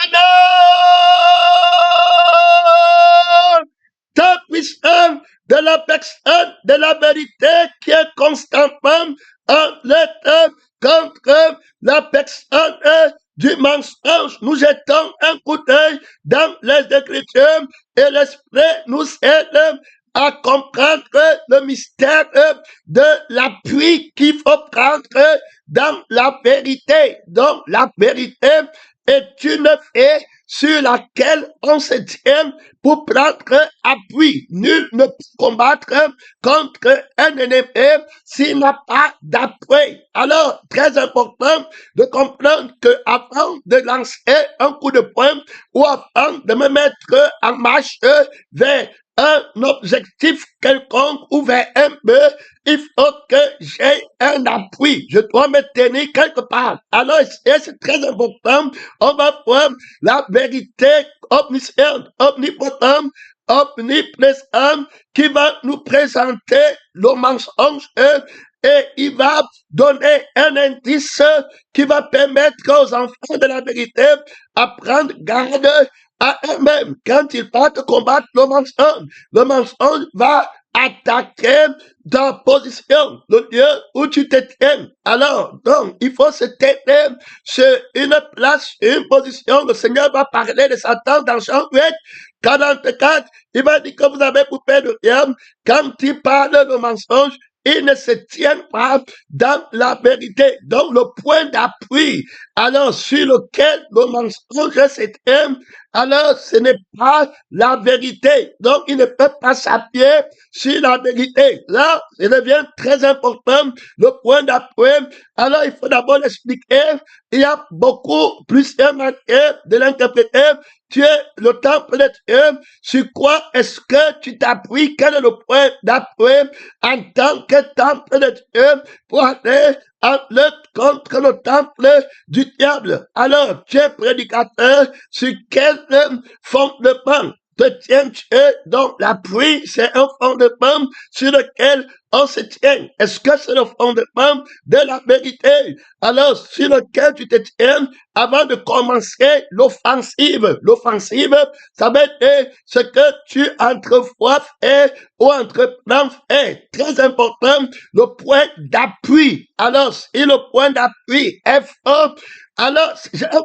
Alors, ta puissance de la personne de la vérité qui est constamment en lutte contre la personne du mensonge. Nous jetons un coup d'œil dans les Écritures et l'Esprit nous aide à comprendre le mystère de l'appui qu'il faut prendre dans la vérité. Donc, la vérité est une fée sur laquelle on se tient pour prendre appui. Nul ne peut combattre contre un ennemi s'il n'a pas d'appui. Alors, très important de comprendre que avant de lancer un coup de poing ou avant de me mettre en marche vers un objectif quelconque ou vers un but, il faut que j'ai un appui. Je dois me tenir quelque part. Alors, c'est très important. On va voir la vérité omnisciente, omnipotente, omniprésente qui va nous présenter le mensonge et il va donner un indice qui va permettre aux enfants de la vérité à prendre garde à eux-mêmes. Quand ils partent combattre le mensonge va attaquer ta position, le lieu où tu te tiens. Alors, donc, il faut se tenir sur une place, une position. Le Seigneur va parler de Satan dans Jean 8, 44. Il va dire que vous avez poupée de rien. Quand il parle de mensonge, ils ne se tiennent pas dans la vérité. Donc, le point d'appui, alors, sur lequel le mensonge se tient, alors ce n'est pas la vérité. Donc, il ne peut pas s'appuyer sur la vérité. Là, ça devient très important, le point d'appui. Alors, il faut d'abord l'expliquer. Il y a beaucoup plusieurs manières de l'interpréter. Tu es le temple de Dieu. Sur quoi est-ce que tu t'appuies? Quel est le point d'appui en tant que temple de Dieu pour aller en lutte contre le temple du diable? Alors, tu es prédicateur sur quel fondement te tiens-tu? Donc, l'appui, c'est un fondement sur lequel on se tient. Est-ce que c'est le fondement de la vérité? Alors, sur lequel tu te tiens avant de commencer l'offensive. L'offensive, ça veut dire ce que tu entrevois faire ou entreprends faire. Très important, le point d'appui. Alors, si le point d'appui est fort, alors,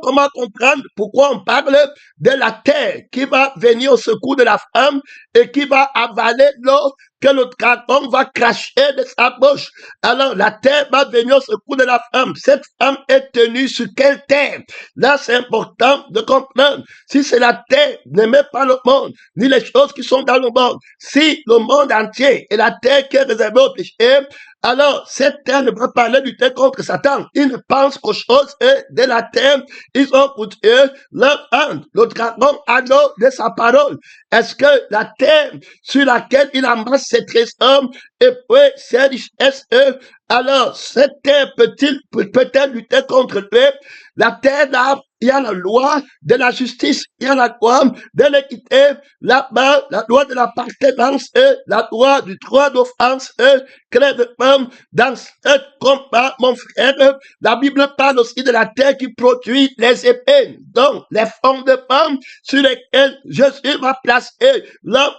comment comprendre pourquoi on parle de la terre qui va venir au secours de la femme et qui va avaler l'eau que le dragon va cracher de sa bouche. Alors, la terre va venir au secours de la femme. Cette femme est tenue sur quelle terre? Là, c'est important de comprendre. Si c'est la terre, n'aimez pas le monde, ni les choses qui sont dans le monde. Si le monde entier est la terre qui est réservée au péché, alors cette terre ne va pas aller lutter contre Satan. Ils ne pensent qu'aux choses de la terre. Ils ont pour Dieu leur âme. Le dragon a l'eau de sa parole. Est-ce que la terre sur laquelle il amasse ses trésors et puis ses richesses, alors cette terre peut-elle lutter contre lui? La terre là, il y a la loi de la justice, il y a la loi de l'équité, là-bas, la loi de l'appartenance, la loi du droit d'offense, clairement, dans ce combat, mon frère, la Bible parle aussi de la terre qui produit les épées. Donc, les fondements sur lesquels Jésus va placer l'homme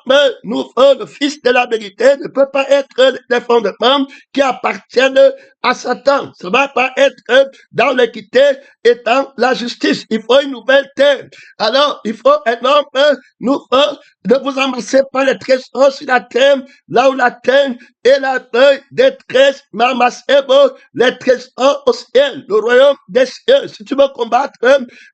nouveau, le fils de la vérité, ne peut pas être des fondements qui appartiennent à Satan. Ça ne va pas être dans l'équité et dans la justice. Il faut une nouvelle terre. Alors, il faut un homme nouveau. Ne vous amassez pas les trésors sur la terre, là où la terre est la deuil des trésors, mais amassez-vous les trésors au ciel, le royaume des cieux. Si tu veux combattre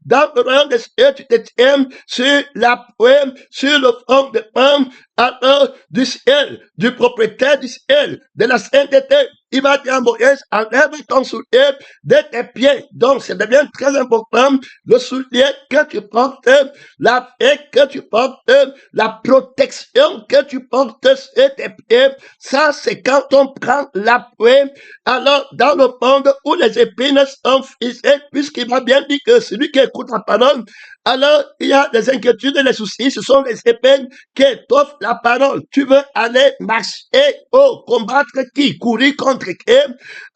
dans le royaume des cieux, tu te tiens sur la poème, sur le front de femme, alors du ciel, du propriétaire du ciel, de la sainteté. Il va dire à Moïse, enlève ton soulier de tes pieds. Donc, ça devient très important, le soulier que tu portes, la paix que tu portes, la protection que tu portes sur tes pieds. Ça, c'est quand on prend l'appui. Alors, dans le monde où les épines sont fixées, puisqu'il va bien dire que celui qui écoute la parole alors il y a des inquiétudes et des soucis, ce sont les épines qui t'offrent la parole. Tu veux aller marcher, combattre qui? Courir contre qui?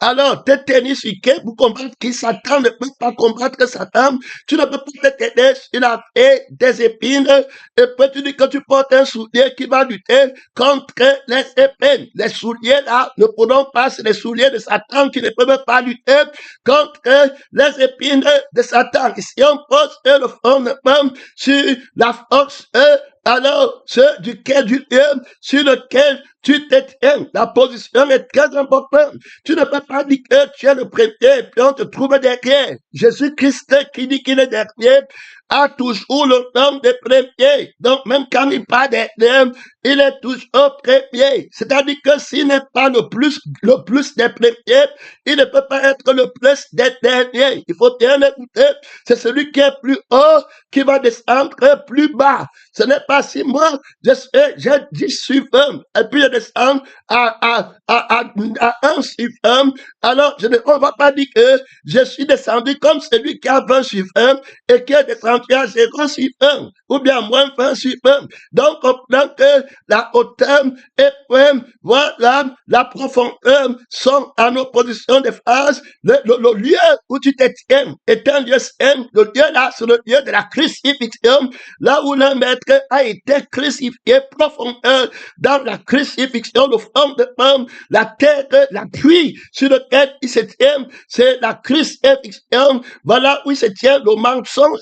Alors, te tenir sur qui pour combattre qui? Satan ne peut pas combattre Satan. Tu ne peux pas te tenir sur la paix des épines. Et puis tu dis que tu portes un soulier qui va lutter contre les épines. Les souliers là ne pourront pas, c'est les souliers de Satan qui ne peuvent pas lutter contre les épines de Satan. Et si on pose le fondement sur la force, alors ce duquel du lieu sur lequel tu te tiens, la position est très importante. Tu ne peux pas dire que tu es le premier et puis on te trouve derrière. Jésus-Christ qui dit qu'il est dernier a toujours le nom de premier. Donc même quand il n'est pas dernier, il est toujours premier. C'est-à-dire que s'il n'est pas le plus des premiers, il ne peut pas être le plus des derniers. Il faut bien écouter. C'est celui qui est plus haut qui va descendre plus bas. Ce n'est pas si moi, j'ai 10 suivants, et puis je descends à un suivant. Alors, on ne va pas dire que je suis descendu comme celui qui a 20 suivants et qui est descendu à 0 suivants, ou bien moins 20 suivants. Donc, on comprend que la hauteur et même, voilà, la profondeur sont en opposition des phases. Le lieu où tu te tiens est un lieu saint. Le lieu là, c'est le lieu de la crucifixion, là où le maître a été crucifié profondeur dans la crucifixion, le fondement, la terre, l'appui sur lequel il se tient, c'est la crucifixion. Voilà où il se tient le mensonge,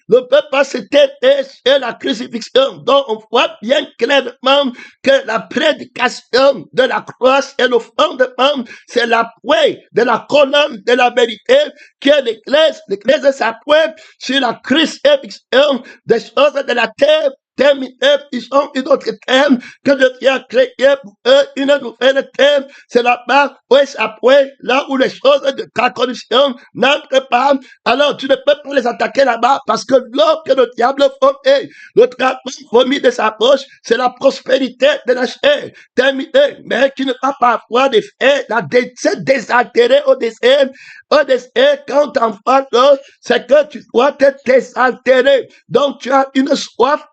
ne peut pas se têter sur la crucifixion. Donc on voit bien clairement que la prédication de la croix et le fondement, c'est l'appui de la colonne de la vérité qui est l'Église. L'Église s'appuie sur la crucifixion des choses de la terre. Ils ont une autre thème que Dieu a créé pour eux, une nouvelle thème. C'est là-bas où ils s'appuient, là où les choses de ta condition n'entrent pas. Alors tu ne peux pas les attaquer là-bas parce que l'or que le diable fait, le travail vomi de sa poche, c'est la prospérité de la chair. Terminé, mais qui ne va pas avoir des faits, c'est désaltéré au désert. Au désert, quand tu en parles, c'est que tu dois te désaltérer. Donc tu as une soif,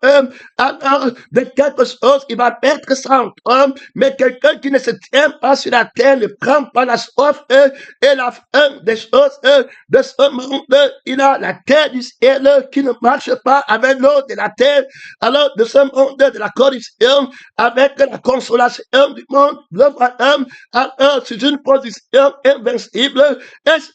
alors, de quelque chose qui va être sans toi, mais quelqu'un qui ne se tient pas sur la terre ne prend pas la soif et la faim des choses de ce monde. Il a la terre du ciel qui ne marche pas avec l'eau de la terre. Alors, de ce monde de la corruption, avec la consolation du monde, le voilà, alors, c'est une position invincible.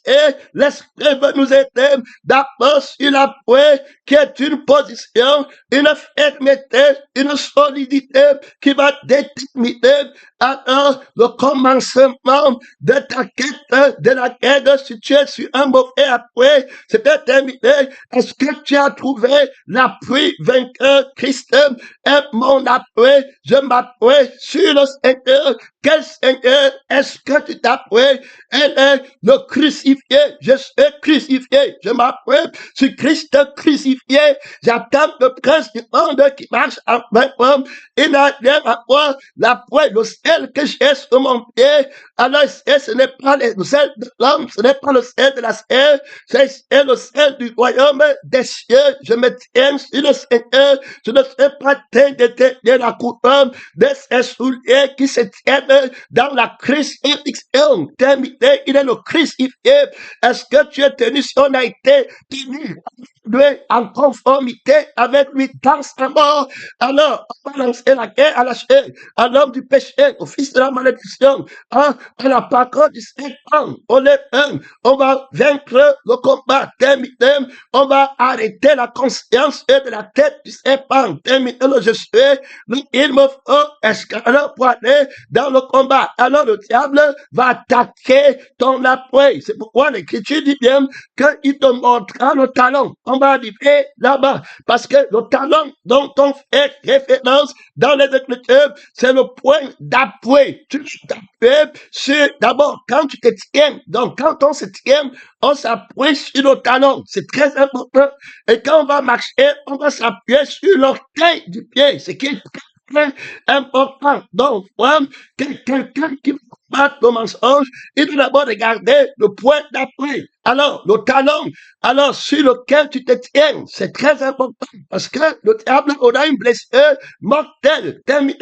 Et l'esprit veut nous aider d'abord sur la poêle, qui est une position, une fermeté, une solidité qui va déterminer alors le commencement de ta quête, de la quête. Si tu es sur un mauvais appui, c'est déterminé. Est-ce que tu as trouvé l'appui vainqueur? Christ est mon appui. Je m'appuie sur le Seigneur. Quel Seigneur est-ce que tu t'appuies? Elle est le crucifié. Je suis crucifié. Je m'appuie sur Christ crucifié. J'attends le prince du monde qui marche en main. Il n'a rien à voir. L'appui, le sel que j'ai sur mon pied. Alors, ce n'est pas le sel de l'homme, ce n'est pas le sel de la terre, c'est le sel du royaume des cieux. Je me tiens sur le Seigneur. Je ne serai pas de la couronne de ces souliers qui se tiennent dans la crucifixion. Terminé, il est le crucifié. Est-ce que tu es tenu si on a été tenu en conformité avec lui dans sa mort? Alors, on va lancer la guerre à la chair, à l'homme du péché, au fils de la malédiction, à la parole du serpent. On va vaincre le combat. Terminé, on va arrêter la conscience de la tête du serpent. Terminé, je suis, il me faut escalader pour aller dans le combat. Alors le diable va attaquer ton appui. C'est pourquoi l'Écriture dit bien qu'il te montrera le talon. On va arriver là-bas. Parce que le talon dont on fait référence dans les Écritures, c'est le point d'appui. Tu t'appuies sur, d'abord, quand tu te tiens. Donc, quand on se tient, on s'appuie sur le talon. C'est très important. Et quand on va marcher, on va s'appuyer sur l'orteil du pied. Ce qui est très important. Donc, quelqu'un qui combattre le mensonge, il doit d'abord regarder le point d'après. Alors, le talon, alors sur lequel tu te tiens, c'est très important parce que le diable aura une blessure mortelle, terminée,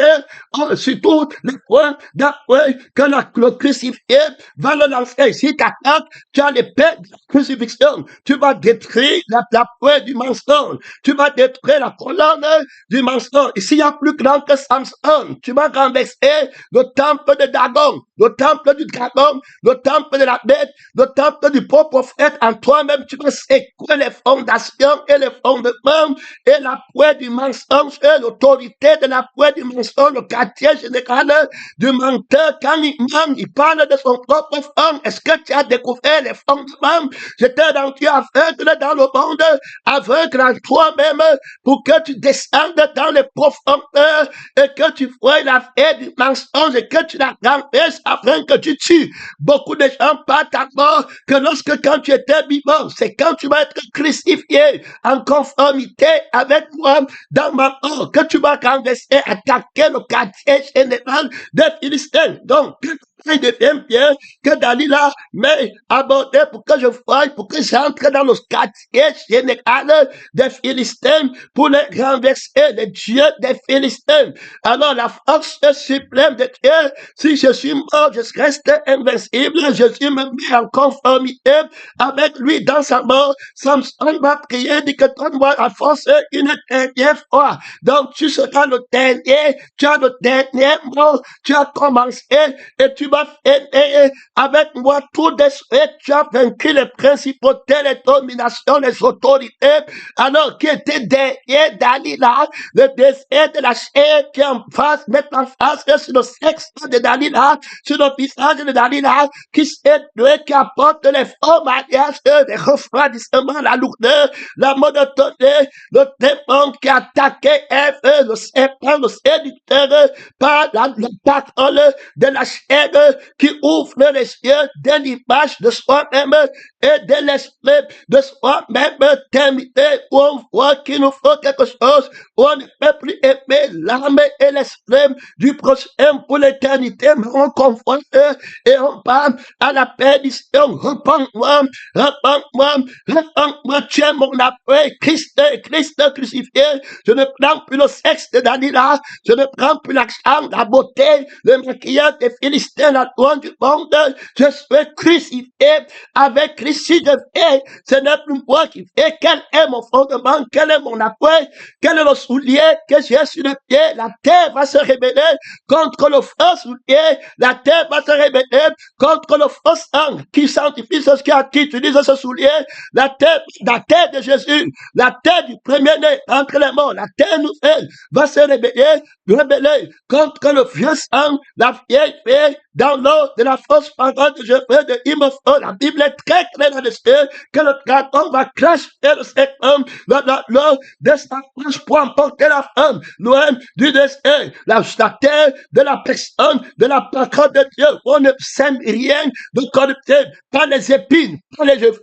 sur tous les points d'après que le crucifié va le lancer. Si tu attaques, tu as l'épée de la crucifixion. Tu vas détruire la poids du mensonge. Tu vas détruire la colonne du mensonge. Et s'il y a plus grand que Samson, tu vas renverser le temple de Dagon, le temple du dragon, le temple de la bête, le temple du pauvre prophète. En toi-même, tu vas secouer les fondations et les fondements et la poids du mensonge et l'autorité de la poids du mensonge, le quartier général du menteur. Quand il parle de son propre fond, est-ce que tu as découvert les fondements? J'étais rendu aveugle dans le monde, aveugle en toi-même, pour que tu descendes dans les profondeurs et que tu vois la paix du mensonge et que tu la renverses afin que tu tues. Beaucoup de gens partent à mort que lorsque quand tu étais vivant, c'est quand tu vas être crucifié en conformité avec moi dans ma mort que tu vas renverser, attaquer le quartier général des Philistins. Donc, il devient bien que Dalila m'ait abordé pour que je voie, pour que j'entre dans le quartier général des Philistins pour les renverser, les dieux des Philistins. Alors la force suprême de Dieu, si je suis mort, je reste invincible, je me mets en conformité avec lui dans sa mort. Samson va prier, dit que donne-moi la force une dernière fois. Donc tu seras le dernier, tu as le dernier mot, tu as commencé et tu vas finir avec moi tout de suite. Tu as vaincu les principautés, les dominations, les autorités. Alors qui était derrière Dalila, le désir de la chair qui en face, met en face sur le sexe de Dalila, sur le visage de Dalila, qui qui apporte les faux mariages, les refroidissements, la lourdeur, la monotonie, le démon qui attaquait Ève, le serpent, le séducteur, par la parole de la chair qui ouvre les yeux de l'image de soi-même et de l'esprit de soi-même terminé, où on voit qu'il nous faut quelque chose, où on ne peut plus aimer l'âme et l'esprit du prochain pour l'éternité, mais on confronte et on parle à la perdition. Repends-moi, repends-moi, repends-moi, tu es mon après, Christ crucifié. Je ne prends plus le sexe de Dalila, je ne prends plus l'accent, la beauté, le maquillage des Philistins, la toile du monde. Je suis crucifié avec Christ. Si je fais, ce n'est plus moi qui fais. Quel est mon fondement? Quel est mon appui? Quel est le soulier que j'ai sur le pied? La terre va se révéler contre le faux soulier. La terre va se révéler contre le faux sang qui sanctifie ce qui utilise ce soulier. La terre de Jésus, la terre du premier-né entre les morts, la terre nouvelle va se révéler contre le vieux sang, la vieille fée, dans l'eau de la fausse parole de Jésus de Imofo. La Bible est très claire là-dessus que le dragon va cracher le serpent, l'eau de sa bouche pour emporter la femme, loin du destin, la terre de la personne, de la parole de Dieu. On ne sème rien de corruptible, pas les épines, pas les cheveux,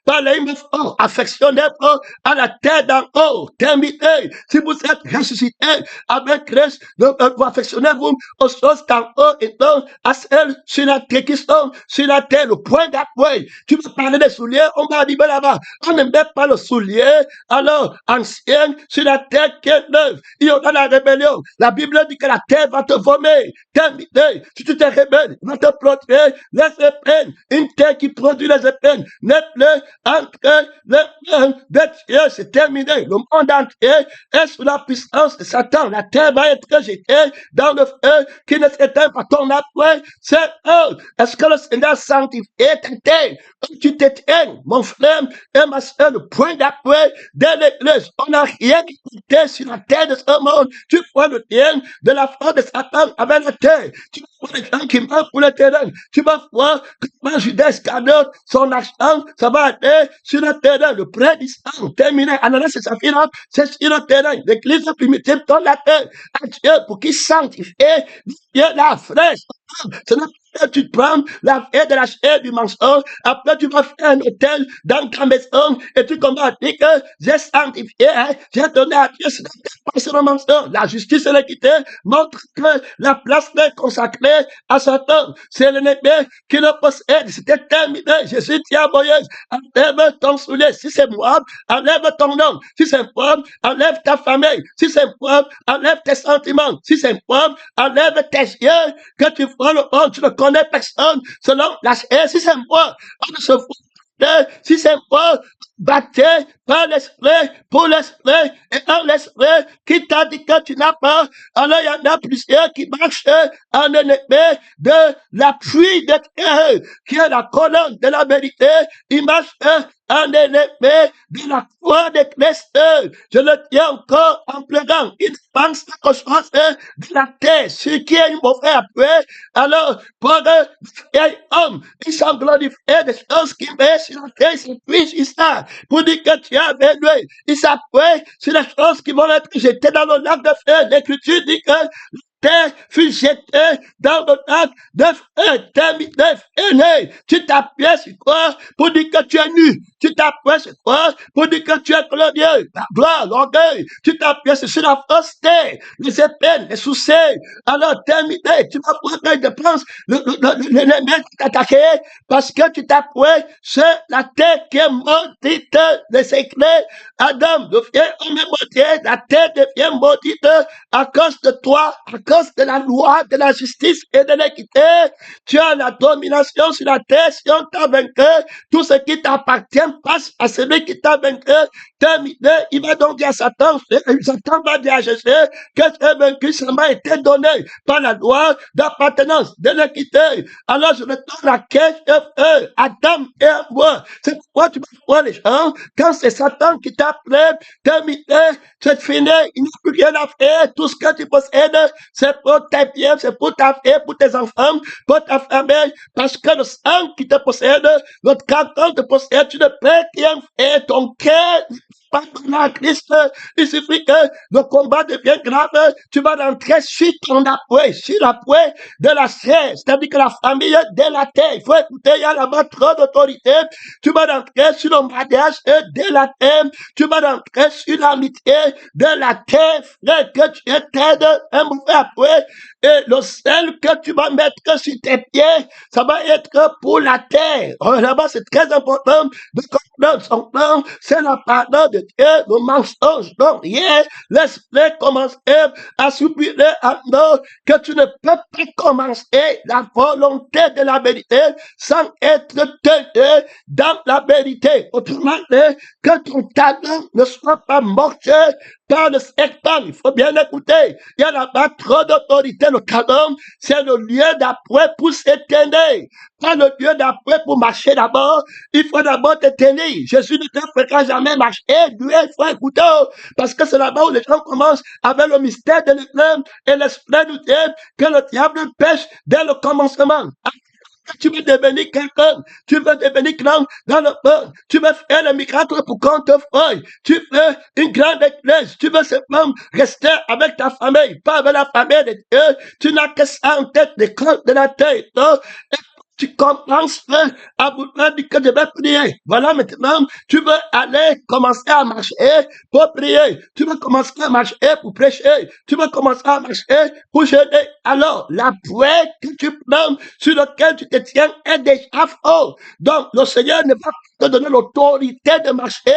pas les Imofo. Affectionnez-vous à la terre d'en haut, terminé. Si vous êtes ressuscité avec Christ, vous affectionnez-vous aux choses d'en haut et non à celles sur la terre qui sont sur la terre, le point d'appui. Tu veux parler des souliers, on va arriver là-bas. On ne met pas le soulier, alors, ancien, sur la terre qui est neuve. Il y aura la rébellion. La Bible dit que la terre va te vomir. Terminé. Si tu te rebelles, va te produire les épines. Une terre qui produit les épines. N'est-le entre les mains de Dieu. C'est terminé. Le monde entier est sous la puissance de Satan. La terre va être jetée dans le feu qui ne s'éteint pas. Ton appui, c'est eux. Est-ce que le Seigneur sanctifie ta terre? Tu t'éteins, mon frère et ma soeur, le point d'appui de l'église. On n'a rien qui comptait sur la terre de ce monde. Tu vois le lien de la force de Satan avec la terre. Tu vois les gens qui meurent pour le terrain. Tu vas voir comment Judas Iscariote, son argent, ça va aller sur le terrain. Le prêt du sang, terminé. Ananas et Saphira, c'est sur le terrain. L'église primitive donne la terre à Dieu pour qu'il sanctifie Dieu la fraîche. Ce n'est Après, tu prends la fête de la chair du mensonge. Après, tu vas faire un hôtel dans ta maison et tu commences à dire que j'ai sanctifié, hein, j'ai donné à Dieu. Ce n'est pas seulement mensonge. La justice et l'équité montrent que la place est consacrée à Satan. C'est l'ennemi qui le possède. C'était terminé. Jésus dit à Moïse, enlève ton soulier. Si c'est moi, enlève ton nom. Si c'est moi, enlève ta famille. Si c'est moi, enlève tes sentiments. Si c'est moi, enlève tes yeux. Que tu vois le monde, tu ne connais personne. Selon la chair, si c'est moi, on ne se fout. Si c'est moi, baptisé par l'esprit, pour l'esprit et en l'esprit, qui t'a dit que tu n'as pas. Alors il y en a plusieurs qui marchent en ennemi de la pluie de Dieu, qui est la colonne de la vérité. Ils marchent en ennemi de la foi de Christ. Je le dis encore en pleurant. Ils pensent quelque chose de la terre, ce qui est une mauvaise après. Alors, pour un homme, ils sont glorifiés des choses qui met sur la terre, ils puissent ça. Pour dire que tu es avec lui, ils s'appuient sur les choses qui vont être jetées dans le lac de feu. L'Écriture dit que terre fut jetée dans le lac de feu. Terminé, fini. Tu t'appuies sur quoi? Pour dire que tu es nu. Tu t'appuies sur quoi? Pour dire que tu es glorieux. La gloire, l'orgueil. Tu t'appuies sur la fausseté, les épines, les soucis. Alors, terminé. Tu vas pouvoir de pense l'ennemi t'attaquer parce que tu t'appuies sur la terre qui est maudite. Les secrets. Adam devient homme maudit. La terre devient maudite à cause de toi, à cause de la loi, de la justice et de l'équité. Tu as la domination sur la terre. Si on t'a vaincu, tout ce qui t'appartient passe à celui qui t'a vaincu. Terminé, il va donc dire à Satan, Satan va dire à Jésus que tu es vaincu, ça m'a été donné par la loi d'appartenance, de l'équité. Alors je retourne la quête de Adam et moi. C'est pourquoi tu vas voir les gens, quand c'est Satan qui t'a appelé, terminé, c'est fini, il n'y a plus rien à faire, tout ce que tu possèdes, c'est pour tes biens, c'est pour ta fille, pour tes enfants, pour ta famille, parce que le sang qui te possède, notre canton te possède, tu ne peux rien faire, ton cœur pas à Christ, il suffit que le combat devient grave, tu vas rentrer sur ton appui, sur l'appui de la chair, c'est-à-dire que la famille de la terre, il faut écouter, il y a là-bas trop d'autorité, tu vas rentrer sur le mariage de la terre, tu vas rentrer sur l'amitié de la terre, frère, que tu t'aides un mauvais appui, et le sel que tu vas mettre sur tes pieds, ça va être pour la terre. Là-bas, c'est très important de comprendre son plan, c'est la pardon de Dieu, le mensonge. Donc, hier, l'esprit commence à soupirer à nous que tu ne peux pas commencer la volonté de la vérité sans être tenu dans la vérité. Autrement dit, que ton talent ne soit pas mortel par le serpent. Il faut bien écouter. Il y a là-bas trop d'autorité. Le talent, c'est le lieu d'après pour s'éteindre. Pas le lieu d'après pour marcher d'abord. Il faut d'abord te tenir. Jésus ne te fera jamais marcher. Lui, il faut écouter. Parce que c'est là-bas où les gens commencent avec le mystère de l'Église et l'esprit de Dieu que le diable pêche dès le commencement. Tu veux devenir quelqu'un, tu veux devenir grand dans le monde, tu veux faire le miracle pour qu'on te voie, tu veux une grande église, tu veux simplement rester avec ta famille, pas avec la famille de Dieu, tu n'as que ça en tête, les comptes de la tête, non? Tu commences à vouloir dire que je vais prier. Voilà, maintenant, tu veux aller commencer à marcher pour prier. Tu veux commencer à marcher pour prêcher. Tu veux commencer à marcher pour jeûner. Alors, la prière que tu prends, sur laquelle tu te tiens, est déjà fort. Donc, le Seigneur ne va pas te donner l'autorité de marcher,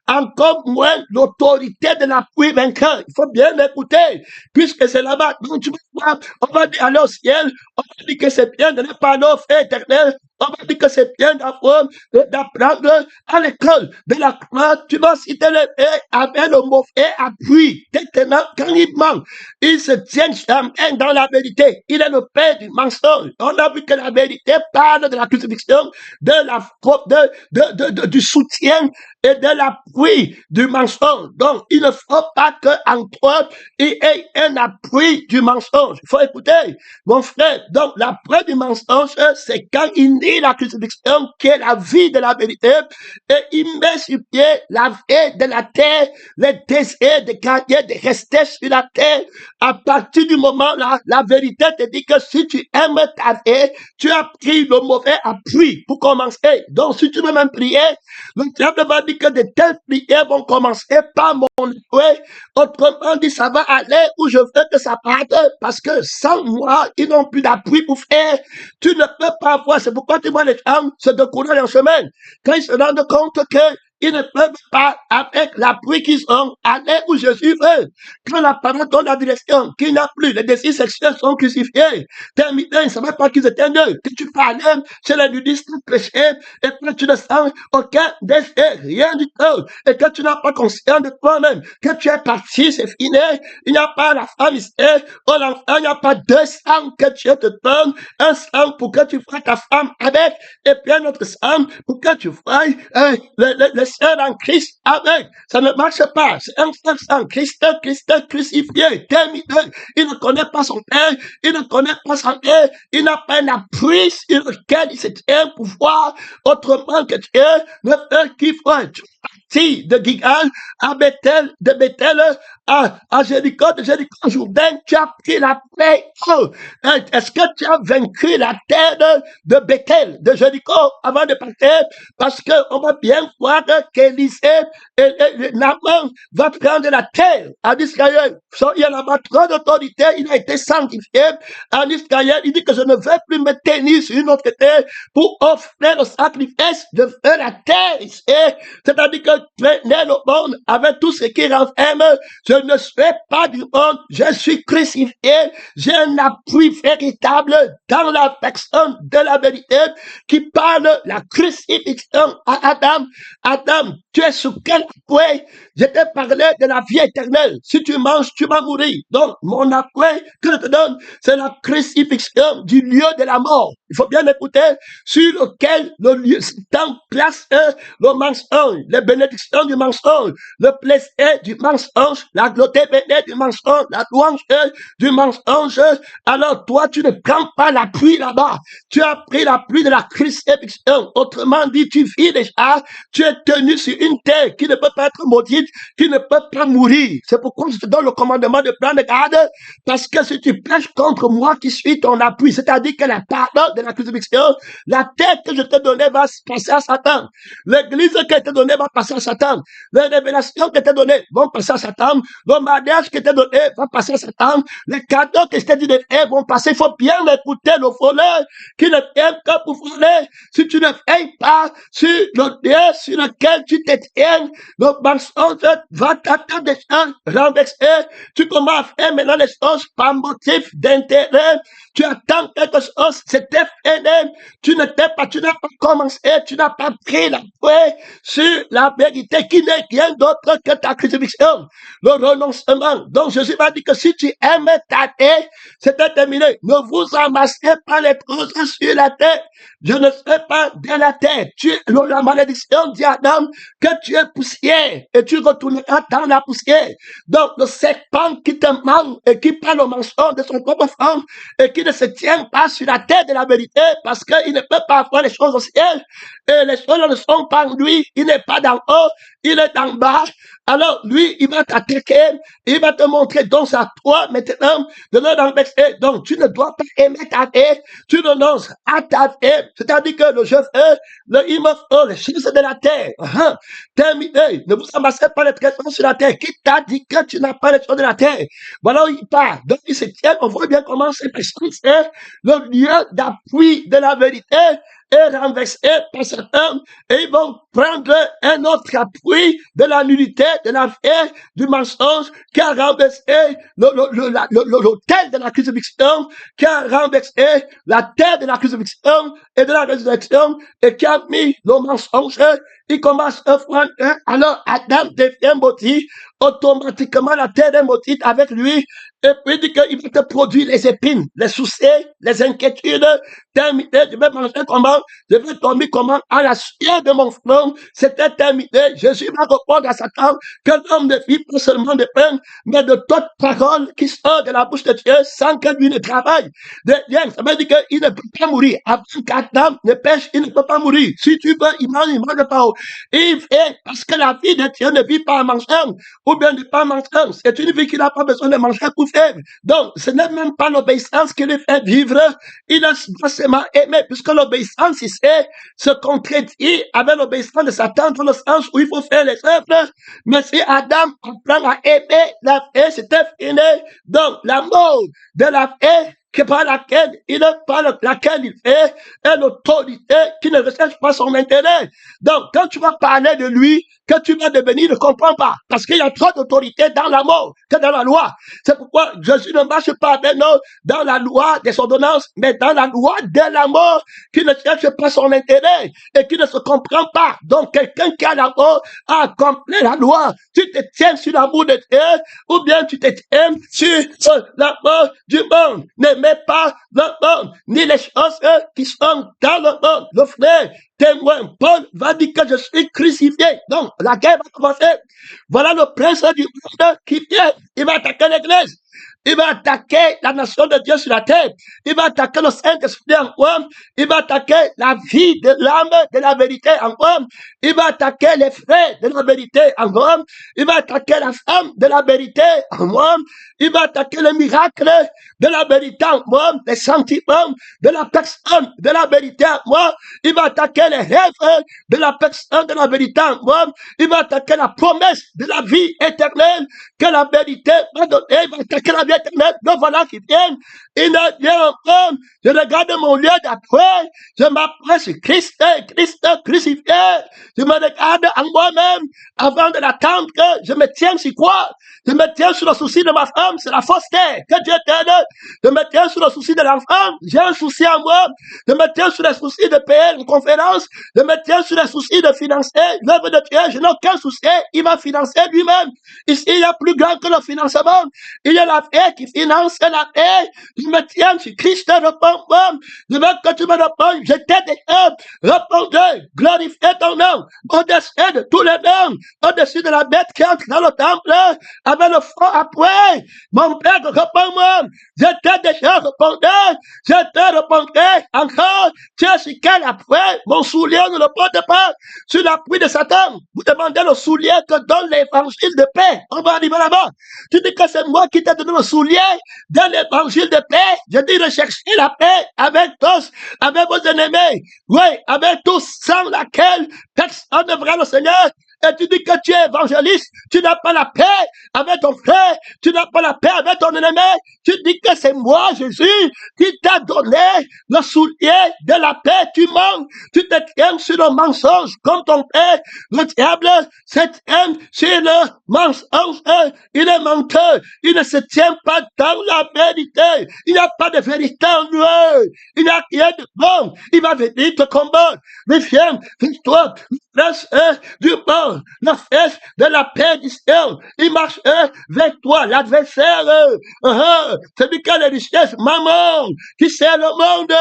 encore moins l'autorité de la pluie vainqueur. Il faut bien l'écouter, puisque c'est là-bas. Donc, tu vas voir, on va aller au ciel, on va dire que c'est bien de ne pas nos faits éternels. On va dire que c'est bien d'apprendre à l'école de la croix. Tu vas citer le fait avec le mauvais appui. Maintenant, quand il manque, il se tient jamais dans la vérité. Il est le père du mensonge. On a vu que la vérité parle de la crucifixion, du soutien et de l'appui du mensonge. Donc, il ne faut pas qu'en toi, il y ait un appui du mensonge. Il faut écouter, mon frère. Donc, l'appui du mensonge, c'est quand il pris la crucifixion qui est la vie de la vérité et il met sur pied la vie de la terre, les désirs de gagner, de rester sur la terre. À partir du moment là, la vérité te dit que si tu aimes ta vie, tu as pris le mauvais appui pour commencer. Donc si tu veux même prier, le diable va dire que de telles prières vont commencer par mon appui. Autrement dit, ça va aller où je veux que ça parte parce que sans moi, ils n'ont plus d'appui pour faire. Tu ne peux pas voir. C'est pourquoi tu vois les gens se décourager en chemin. Quand ils se rendent compte que ils ne peuvent pas, avec l'appui qu'ils ont, aller où Jésus veut. Quand la parole donne la direction, qu'il n'y a plus, les désirs sexuels sont crucifiés. Terminé, ils ne savaient pas qu'ils étaient nus. Que tu parlais chez les nudistes péchés, et que tu ne sens aucun désir, rien du tout. Et que tu n'as pas conscience de toi-même. Que tu es parti, c'est fini. Il n'y a pas la femme ici. Oh l'enfant, il n'y a pas deux sangs que Dieu te donne. Un sang pour que tu fasses ta femme avec, et puis un autre sang pour que tu fasses le seul en Christ avec. Ça ne marche pas. C'est un seul sang. Christ crucifié, terminé. Il ne connaît pas son Père. Il ne connaît pas sa mère. Il n'a pas un appui sur lequel il se tient pour voir autrement que Dieu ne fait qu'il faut parti de Gilgal à Bethel, de Bethel à Jéricho, de Jéricho à Jourdain, tu as pris la paix. Oh, est-ce que tu as vaincu la terre de Bethel, de Jéricho avant de partir? Parce que on va bien voir qu'Élisée et Naaman va prendre la terre en Israël. Il y a là-bas trop d'autorité, il a été sanctifié en Israël. Il dit que je ne vais plus me tenir sur une autre terre pour offrir le sacrifice de faire la terre ici. C'est-à-dire que venez le monde avec tout ce qui renferme. Je ne suis pas du monde, je suis crucifié. J'ai un appui véritable dans la personne de la vérité qui parle la crucifixion à Adam. Adam, tu es sous quel appui? Je t'ai parlé de la vie éternelle. Si tu manges, tu vas mourir. Donc, mon appui que je te donne, c'est la crucifixion du lieu de la mort. Il faut bien écouter, sur lequel le lieu, Satan place le mensonge, les bénédictions du mensonge, le plaisir du mensonge, la gloire bénie du mensonge, la louange du mensonge. Alors, toi, tu ne prends pas l'appui là-bas. Tu as pris l'appui de la crucifixion. Autrement dit, tu vis déjà, tu es tenu sur une terre qui ne peut pas être maudite, qui ne peut pas mourir. C'est pourquoi je te donne le commandement de prendre garde, parce que si tu pêches contre moi qui suis ton appui, c'est-à-dire que la parole de la crucifixion, la tête que je te donnais va passer à Satan. L'église qui a été donnée va passer à Satan. Les révélations qui étaient données vont passer à Satan. Le mariage qui était donné va passer à Satan. Les cadeaux qui étaient donnés vont passer. Il faut bien écouter le voleur qui ne vient que pour voler. Si tu ne veilles pas sur le Dieu sur lequel tu te tiens, le mensonge va t'attendre des gens renversés. Tu commences à faire maintenant les choses par motif d'intérêt. Tu attends quelque chose, c'était fini. Tu n'as pas commencé, tu n'as pas pris la foi sur la vérité qui n'est rien d'autre que ta crucifixion, le renoncement. Donc Jésus m'a dit que si tu aimes ta terre, c'était terminé. Ne vous amassez pas les choses sur la terre. Je ne serai pas dans la terre. La malédiction dit à Adam que tu es poussière et tu retourneras dans la poussière. Donc le serpent qui te ment et qui parle au mensonge de son propre frère et qui ne se tient pas sur la terre de la vérité parce qu'il ne peut pas faire les choses au ciel et les choses ne sont pas en lui. Il n'est pas d'en haut, il est en bas. Alors lui, il va t'attaquer, il va te montrer donc à toi maintenant de le renverser. Donc tu ne dois pas aimer ta vie, tu renonces à ta vie. C'est-à-dire que le jeu fait, il me faut les choses de la terre. Terminé. Ne vous amassez pas les trésors sur la terre. Qui t'a dit que tu n'as pas les choses de la terre? Voilà où il part. Donc il se tient, on voit bien comment ces personnes, c'est le lieu d'appui de la vérité est renversé par Satan et ils vont prendre un autre appui de la nullité, de la vie, du mensonge qui a renversé l'autel de la crucifixion, qui a renversé la terre de la crucifixion et de la résurrection et qui a mis le mensonge il commence à prendre un. Alors Adam devient maudit, automatiquement la terre est maudite avec lui. Et puis il dit qu'il va te produire les épines, les soucis, les inquiétudes. Terminé, je vais manger comment, je vais dormir comment, à la sueur de mon front, c'était terminé. Jésus va répondre à Satan que l'homme ne vit pas seulement de pain, mais de toute parole qui sort de la bouche de Dieu sans que lui ne travaille. Ça veut dire qu'il ne peut pas mourir. Avant qu'Adam ne pêche, il ne peut pas mourir. Si tu veux, il mange pas. Il fait parce que la vie de Dieu ne vit pas en mangeant, ou bien ne pas en mangeant. C'est une vie qui n'a pas besoin de manger pour vivre. Donc, ce n'est même pas l'obéissance qui le fait vivre. Il a forcément aimé, puisque l'obéissance ici se contredit avec l'obéissance de Satan dans le sens où il faut faire les œuvres. Mais si Adam apprend à aimer, la paix, c'était fini. Donc, l'amour de la paix, par laquelle il fait, est l'autorité qui ne recherche pas son intérêt. Donc, quand tu vas parler de lui, que tu vas devenir, ne comprends pas. Parce qu'il y a trop d'autorité dans l'amour que dans la loi. C'est pourquoi Jésus ne marche pas dans la loi des ordonnances, mais dans la loi de l'amour qui ne cherche pas son intérêt et qui ne se comprend pas. Donc, quelqu'un qui a l'amour a accompli la loi. Tu te tiens sur l'amour de Dieu ou bien tu te tiens sur l'amour du monde. N'aimez pas le monde, ni les choses qui sont dans le monde. Le frère témoin, Paul va dire que je suis crucifié. Donc, la guerre va commencer. Voilà le prince du monde qui vient. Il va attaquer l'église. Il va attaquer la nation de Dieu sur la terre. Il va attaquer le Saint-Esprit en homme. Il va attaquer la vie de l'âme de la vérité en homme. Il va attaquer les frères de la vérité en homme. Il va attaquer la femme de la vérité en homme. Il va attaquer les miracles de la vérité en homme, les sentiments de la personne de la vérité en moi. Il va attaquer les rêves de la personne de la vérité en homme. Il va attaquer la promesse de la vie éternelle que la vérité va donner. Il va attaquer la vie éternelle. Donc voilà qui vient. Il ne vient pas. Je regarde mon lieu d'après. Je m'apprête sur Christ crucifié. Je me regarde en moi-même avant de l'attendre. Je me tiens sur quoi? Je me tiens sur le souci de ma femme. C'est la fausseté que Dieu t'aide. Je me tiens sur le souci de l'enfant. J'ai un souci en moi. Je me tiens sur le souci de payer une conférence. Je me tiens sur le souci de financer l'œuvre de Dieu. Je n'ai aucun souci. Il va financer lui-même. Ici, il y a plus grand que le financement. Il y a la paix qui finance la paix. Je me tiens sur Christ, réponds-moi. Je veux que tu me répondes. Je t'ai déjà répondu. Glorifiez ton nom. Au-dessus de tous les noms. Au-dessus de la bête qui entre dans le temple. Avec le fond après. Mon Père, réponds-moi. Je t'ai déjà répondu. Je te répondrai encore. Tu es sur quel après? Mon soulier ne le porte pas sur l'appui de Satan. Vous demandez le soulier que donne l'évangile de paix. On va arriver là-bas. Tu dis que c'est moi qui t'ai donné le soulier de l'évangile de paix. Je dis recherchez la paix avec tous, avec vos ennemis. Oui, avec tous, sans laquelle personne ne verra le Seigneur. Et tu dis que tu es évangéliste, tu n'as pas la paix avec ton frère, tu n'as pas la paix avec ton ennemi, tu dis que c'est moi, Jésus, qui t'a donné le soulier de la paix, tu mens, tu te tiens sur le mensonge comme ton père, le diable se tient sur le mensonge, il est menteur, il ne se tient pas dans la vérité, il n'y a pas de vérité en lui, il n'y a rien de bon, il va venir te combattre, mais viens, toi, du monde, la flèche de la paix du ciel. Il marche vers toi, l'adversaire. Celui qui a les richesses, maman, qui sert le monde.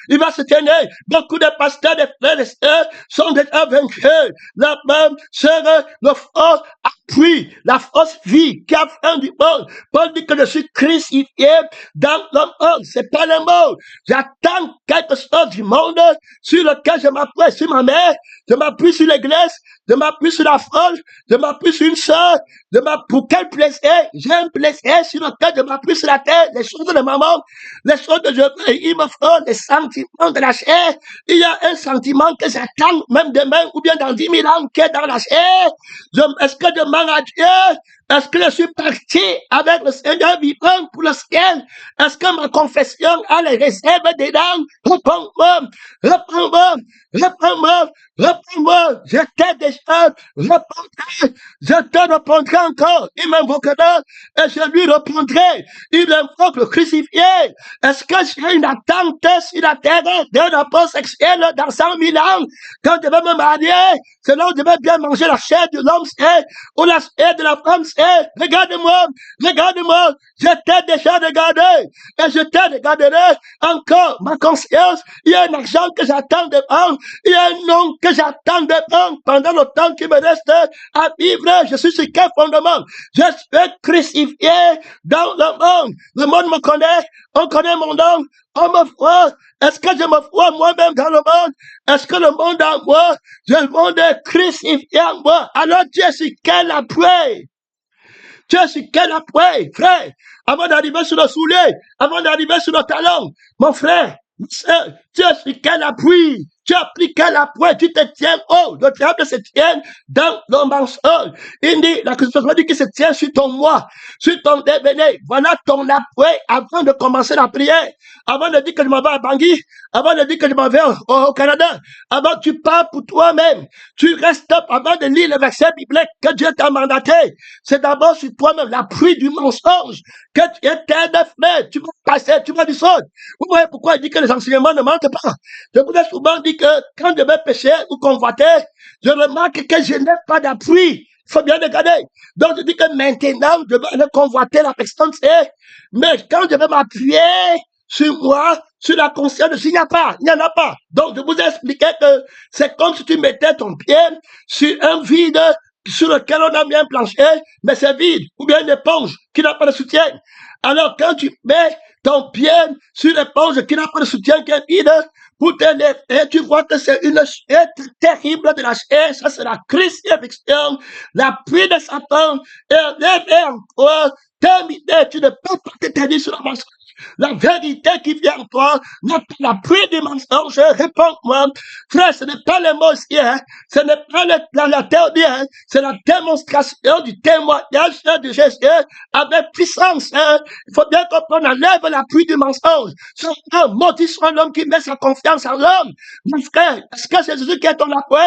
Il va se tenir. Beaucoup de pasteurs, de frères et sœurs sont déjà vaincus. La même sera le fort appui, la fausse vie qui a fait du monde. Paul dit que je suis crucifié dans le monde. C'est pas le monde. J'attends quelque chose du monde sur lequel je m'appuie sur ma mère, je m'appuie sur l'église, je m'appuie sur la France, je m'appuie sur une sœur, pour quel plaisir? J'ai un plaisir sur lequel je m'appuie sur la terre, les choses de maman, les choses de Dieu, il me faut les sentiments de la chair. Il y a un sentiment que j'attends même demain ou bien dans 10 000 ans qui est dans la chair. Est-ce que je demande à Dieu Est-ce que je suis parti avec le Seigneur vivant pour le ciel? Est-ce que ma confession a les réserves dedans? Réponds-moi, réponds-moi, réponds-moi, réponds-moi. Je t'ai déjà répondu. Je te répondrai encore. Il m'invoquera et je lui répondrai. Il invoque le crucifié. Est-ce que j'ai une attente sur la terre d'un rapport sexuel dans 100 000 ans? Quand je vais me marier, c'est là où je vais bien manger la chair de l'homme, ou la chair de la femme, regarde-moi, regarde-moi, je t'ai déjà regardé, et je te regarderai encore. Ma conscience, il y a un argent que j'attends de prendre, il y a un nom que j'attends de prendre pendant le temps qui me reste à vivre. Je suis sur quel fondement? Je suis crucifié dans le monde me connaît, on connaît mon nom, on me voit. Est-ce que je me vois moi-même dans le monde? Est-ce que le monde en moi, le monde est crucifié en moi? Alors Dieu, sur quel appui? Tu es sur quel appui, frère? Avant d'arriver sur le soulier, avant d'arriver sur le talon, mon frère, tu es sur quel appui? Tu appliques quel appui? Tu te tiens haut. Le diable se tient dans le mensonge. Il dit, la Christophe dit qu'il se tient sur ton moi, sur ton devenir. Voilà ton appui avant de commencer la prière. Avant de dire que je m'en vais à Bangui, avant de dire que je m'en vais au Canada, avant que tu parles pour toi-même, tu restes avant de lire le verset biblique que Dieu t'a mandaté. C'est d'abord sur toi-même, l'appui du mensonge, que tu es de frère, tu vas passer, tu vas du sol. Vous voyez pourquoi il dit que les enseignements ne manquent pas. Je vous ai souvent dit que quand je vais pécher ou convoiter, je remarque que je n'ai pas d'appui. Il faut bien regarder. Donc je dis que maintenant, je vais aller convoiter la personne, mais quand je vais m'appuyer sur moi, sur la conscience, il n'y en a pas. Donc, je vous ai expliqué que c'est comme si tu mettais ton pied sur un vide sur lequel on a mis un plancher, mais c'est vide, ou bien une éponge qui n'a pas de soutien. Alors, quand tu mets ton pied sur l'éponge qui n'a pas de soutien, qui est vide, pour te lever, tu vois que c'est une chute terrible de la chair, ça c'est la crucifixion, la pluie de Satan, et lever encore, terminé, tu ne peux pas te tenir sur la mensonge. La vérité qui vient en toi, n'est pas la pluie des mensonges, réponds-moi. Frère, ce n'est pas les mots ici, hein. Ce n'est pas la théorie, hein. C'est la démonstration du témoignage de Jésus avec puissance. Hein. Il faut bien comprendre, enlève la pluie du mensonge. C'est un maudit soit l'homme qui met sa confiance en l'homme. Mon frère, est-ce que c'est Jésus qui est ton appui?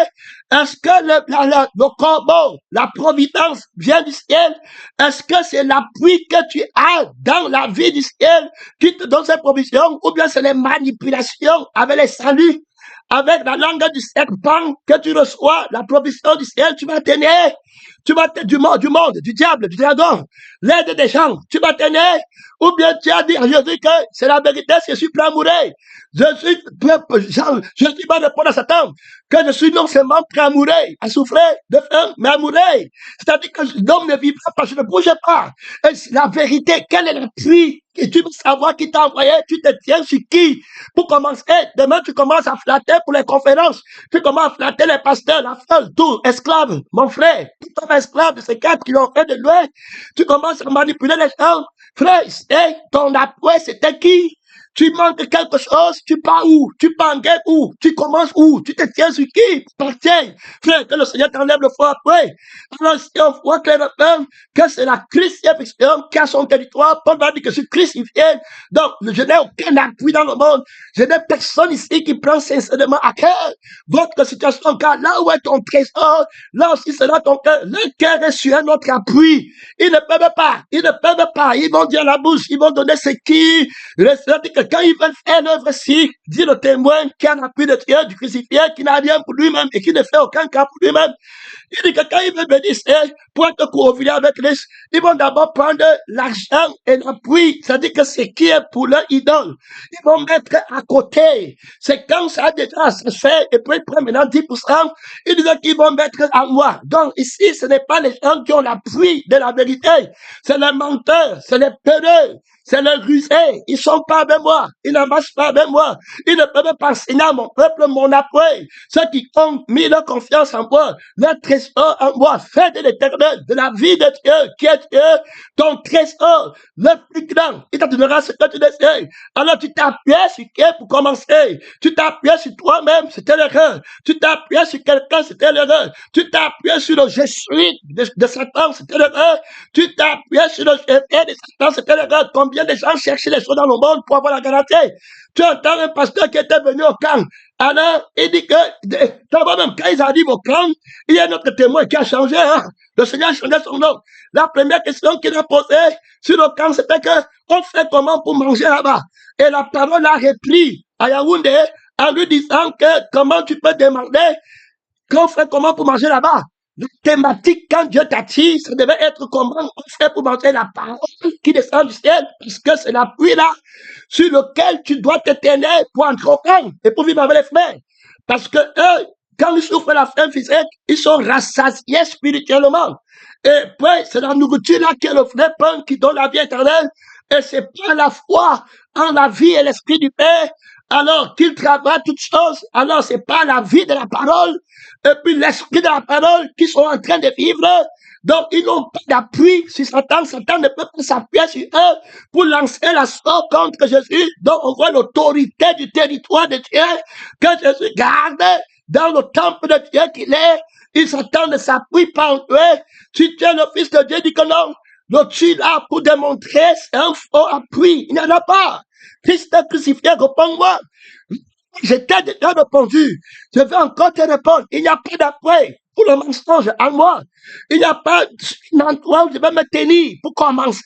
Est-ce que le combat, la providence vient du ciel? Est-ce que c'est l'appui que tu as dans la vie du ciel qui te donne cette provision? Ou bien c'est les manipulations avec les saluts, avec la langue du serpent que tu reçois, la provision du ciel, tu vas tenir? Tu vas tenir du monde, du diable, du dragon, l'aide des gens, tu vas tenir? Ou bien tu as dit à Jésus que c'est la vérité, je suis prêt à mourir. Je dis pas répondre à Satan que je suis non seulement prêt à mourir, à souffrir de faim, mais à mourir. C'est-à-dire que l'homme ne vit pas, je ne bouge pas. Et la vérité, quel est le prix? Et tu veux savoir qui t'a envoyé, tu te tiens sur qui? Pour commencer, demain tu commences à flatter pour les conférences, tu commences à flatter les pasteurs, la folle, tout, esclave, mon frère, tout comme esclave de ces quatre qui l'ont fait de loin, tu commences à manipuler les gens. Frère, ton appui, c'était qui? Tu manques quelque chose, tu pars où? Tu pars en guerre où? Tu commences où? Tu te tiens sur qui? Partiens. Frère, que le Seigneur t'enlève le feu après. Alors, si on voit clairement que c'est la crucifixion qui a son territoire, Paul va dire que je suis crucifié. Donc, je n'ai aucun appui dans le monde. Je n'ai personne ici qui prend sincèrement à cœur votre situation, car là où est ton trésor, là aussi sera ton cœur. Le cœur est sur un autre appui. Ils ne peuvent pas. Ils ne peuvent pas. Ils vont dire à la bouche, ils vont donner ce qui. C'est-à-dire que quand ils veulent faire l'œuvre-ci, dit le témoin qui a un appui de Dieu, du crucifié, qui n'a rien pour lui-même et qui ne fait aucun cas pour lui-même. Il dit que quand ils veulent venir pour être couronnés avec Christ, ils vont d'abord prendre l'argent et l'appui. C'est-à-dire que c'est qui est pour leur idole. Ils vont mettre à côté. C'est quand ça a déjà fait, et puis ils prennent maintenant 10%, ils disent qu'ils vont mettre à moi. Donc ici, ce n'est pas les gens qui ont l'appui de la vérité. C'est les menteurs, c'est les peureux. C'est les rusés. Ils sont pas avec moi. moi. Il ne marche pas avec moi. Il ne peut même pas enseigner à mon peuple mon appui. Ceux qui ont mis leur confiance en moi, leur trésor en moi, fait de l'éternel, de la vie de Dieu, qui est Dieu, ton trésor, le plus grand. Il te donnera ce que tu désires. Alors tu t'appuies sur qui pour commencer. Tu t'appuies sur toi-même, c'était l'erreur. Tu t'appuies sur quelqu'un, c'était l'erreur. Tu t'appuies sur le jésuite de Satan, c'était l'erreur. Tu t'appuies sur le chrétien de Satan, c'était l'erreur. Combien de gens cherchent les choses dans le monde pour avoir la garantie? Tu entends un pasteur qui était venu au camp. Alors, il dit que, d'abord même, quand ils arrivent au camp, il y a notre témoin qui a changé, hein. Le Seigneur a changé son nom. La première question qu'il a posée sur le camp, c'était que, on fait comment pour manger là-bas? Et la parole a repris à Yaoundé en lui disant que, comment tu peux demander qu'on fait comment pour manger là-bas? La thématique, quand Dieu t'attire, ça devait être comment on fait pour manger la parole qui descend du ciel, parce que c'est la pluie là, sur lequel tu dois te tenir pour entrer au camp et pour vivre avec les frères. Parce que eux, quand ils souffrent la faim physique, ils sont rassasiés spirituellement. Et puis, c'est la nourriture là qui est le vrai pain qui donne la vie éternelle. Et c'est pas la foi en la vie et l'esprit du Père, alors qu'il travaille toutes choses. Alors, c'est pas la vie de la parole et puis l'esprit de la parole qui sont en train de vivre. Donc, ils n'ont pas d'appui sur Satan. Satan ne peut pas s'appuyer sur eux pour lancer l'assaut contre Jésus. Donc, on voit l'autorité du territoire de Dieu que Jésus garde dans le temple de Dieu qu'il est. Il Satan ne s'appuie pas en eux. Si tu es le Fils de Dieu, dis que non. Donc, tu es là pour démontrer, c'est un faux appui. Il n'y en a pas. Christ est crucifié, réponds-moi. J'étais déjà répondu. Je vais encore te répondre. Il n'y a pas d'appui pour le mensonge en moi. Il n'y a pas un endroit où je vais me tenir pour commencer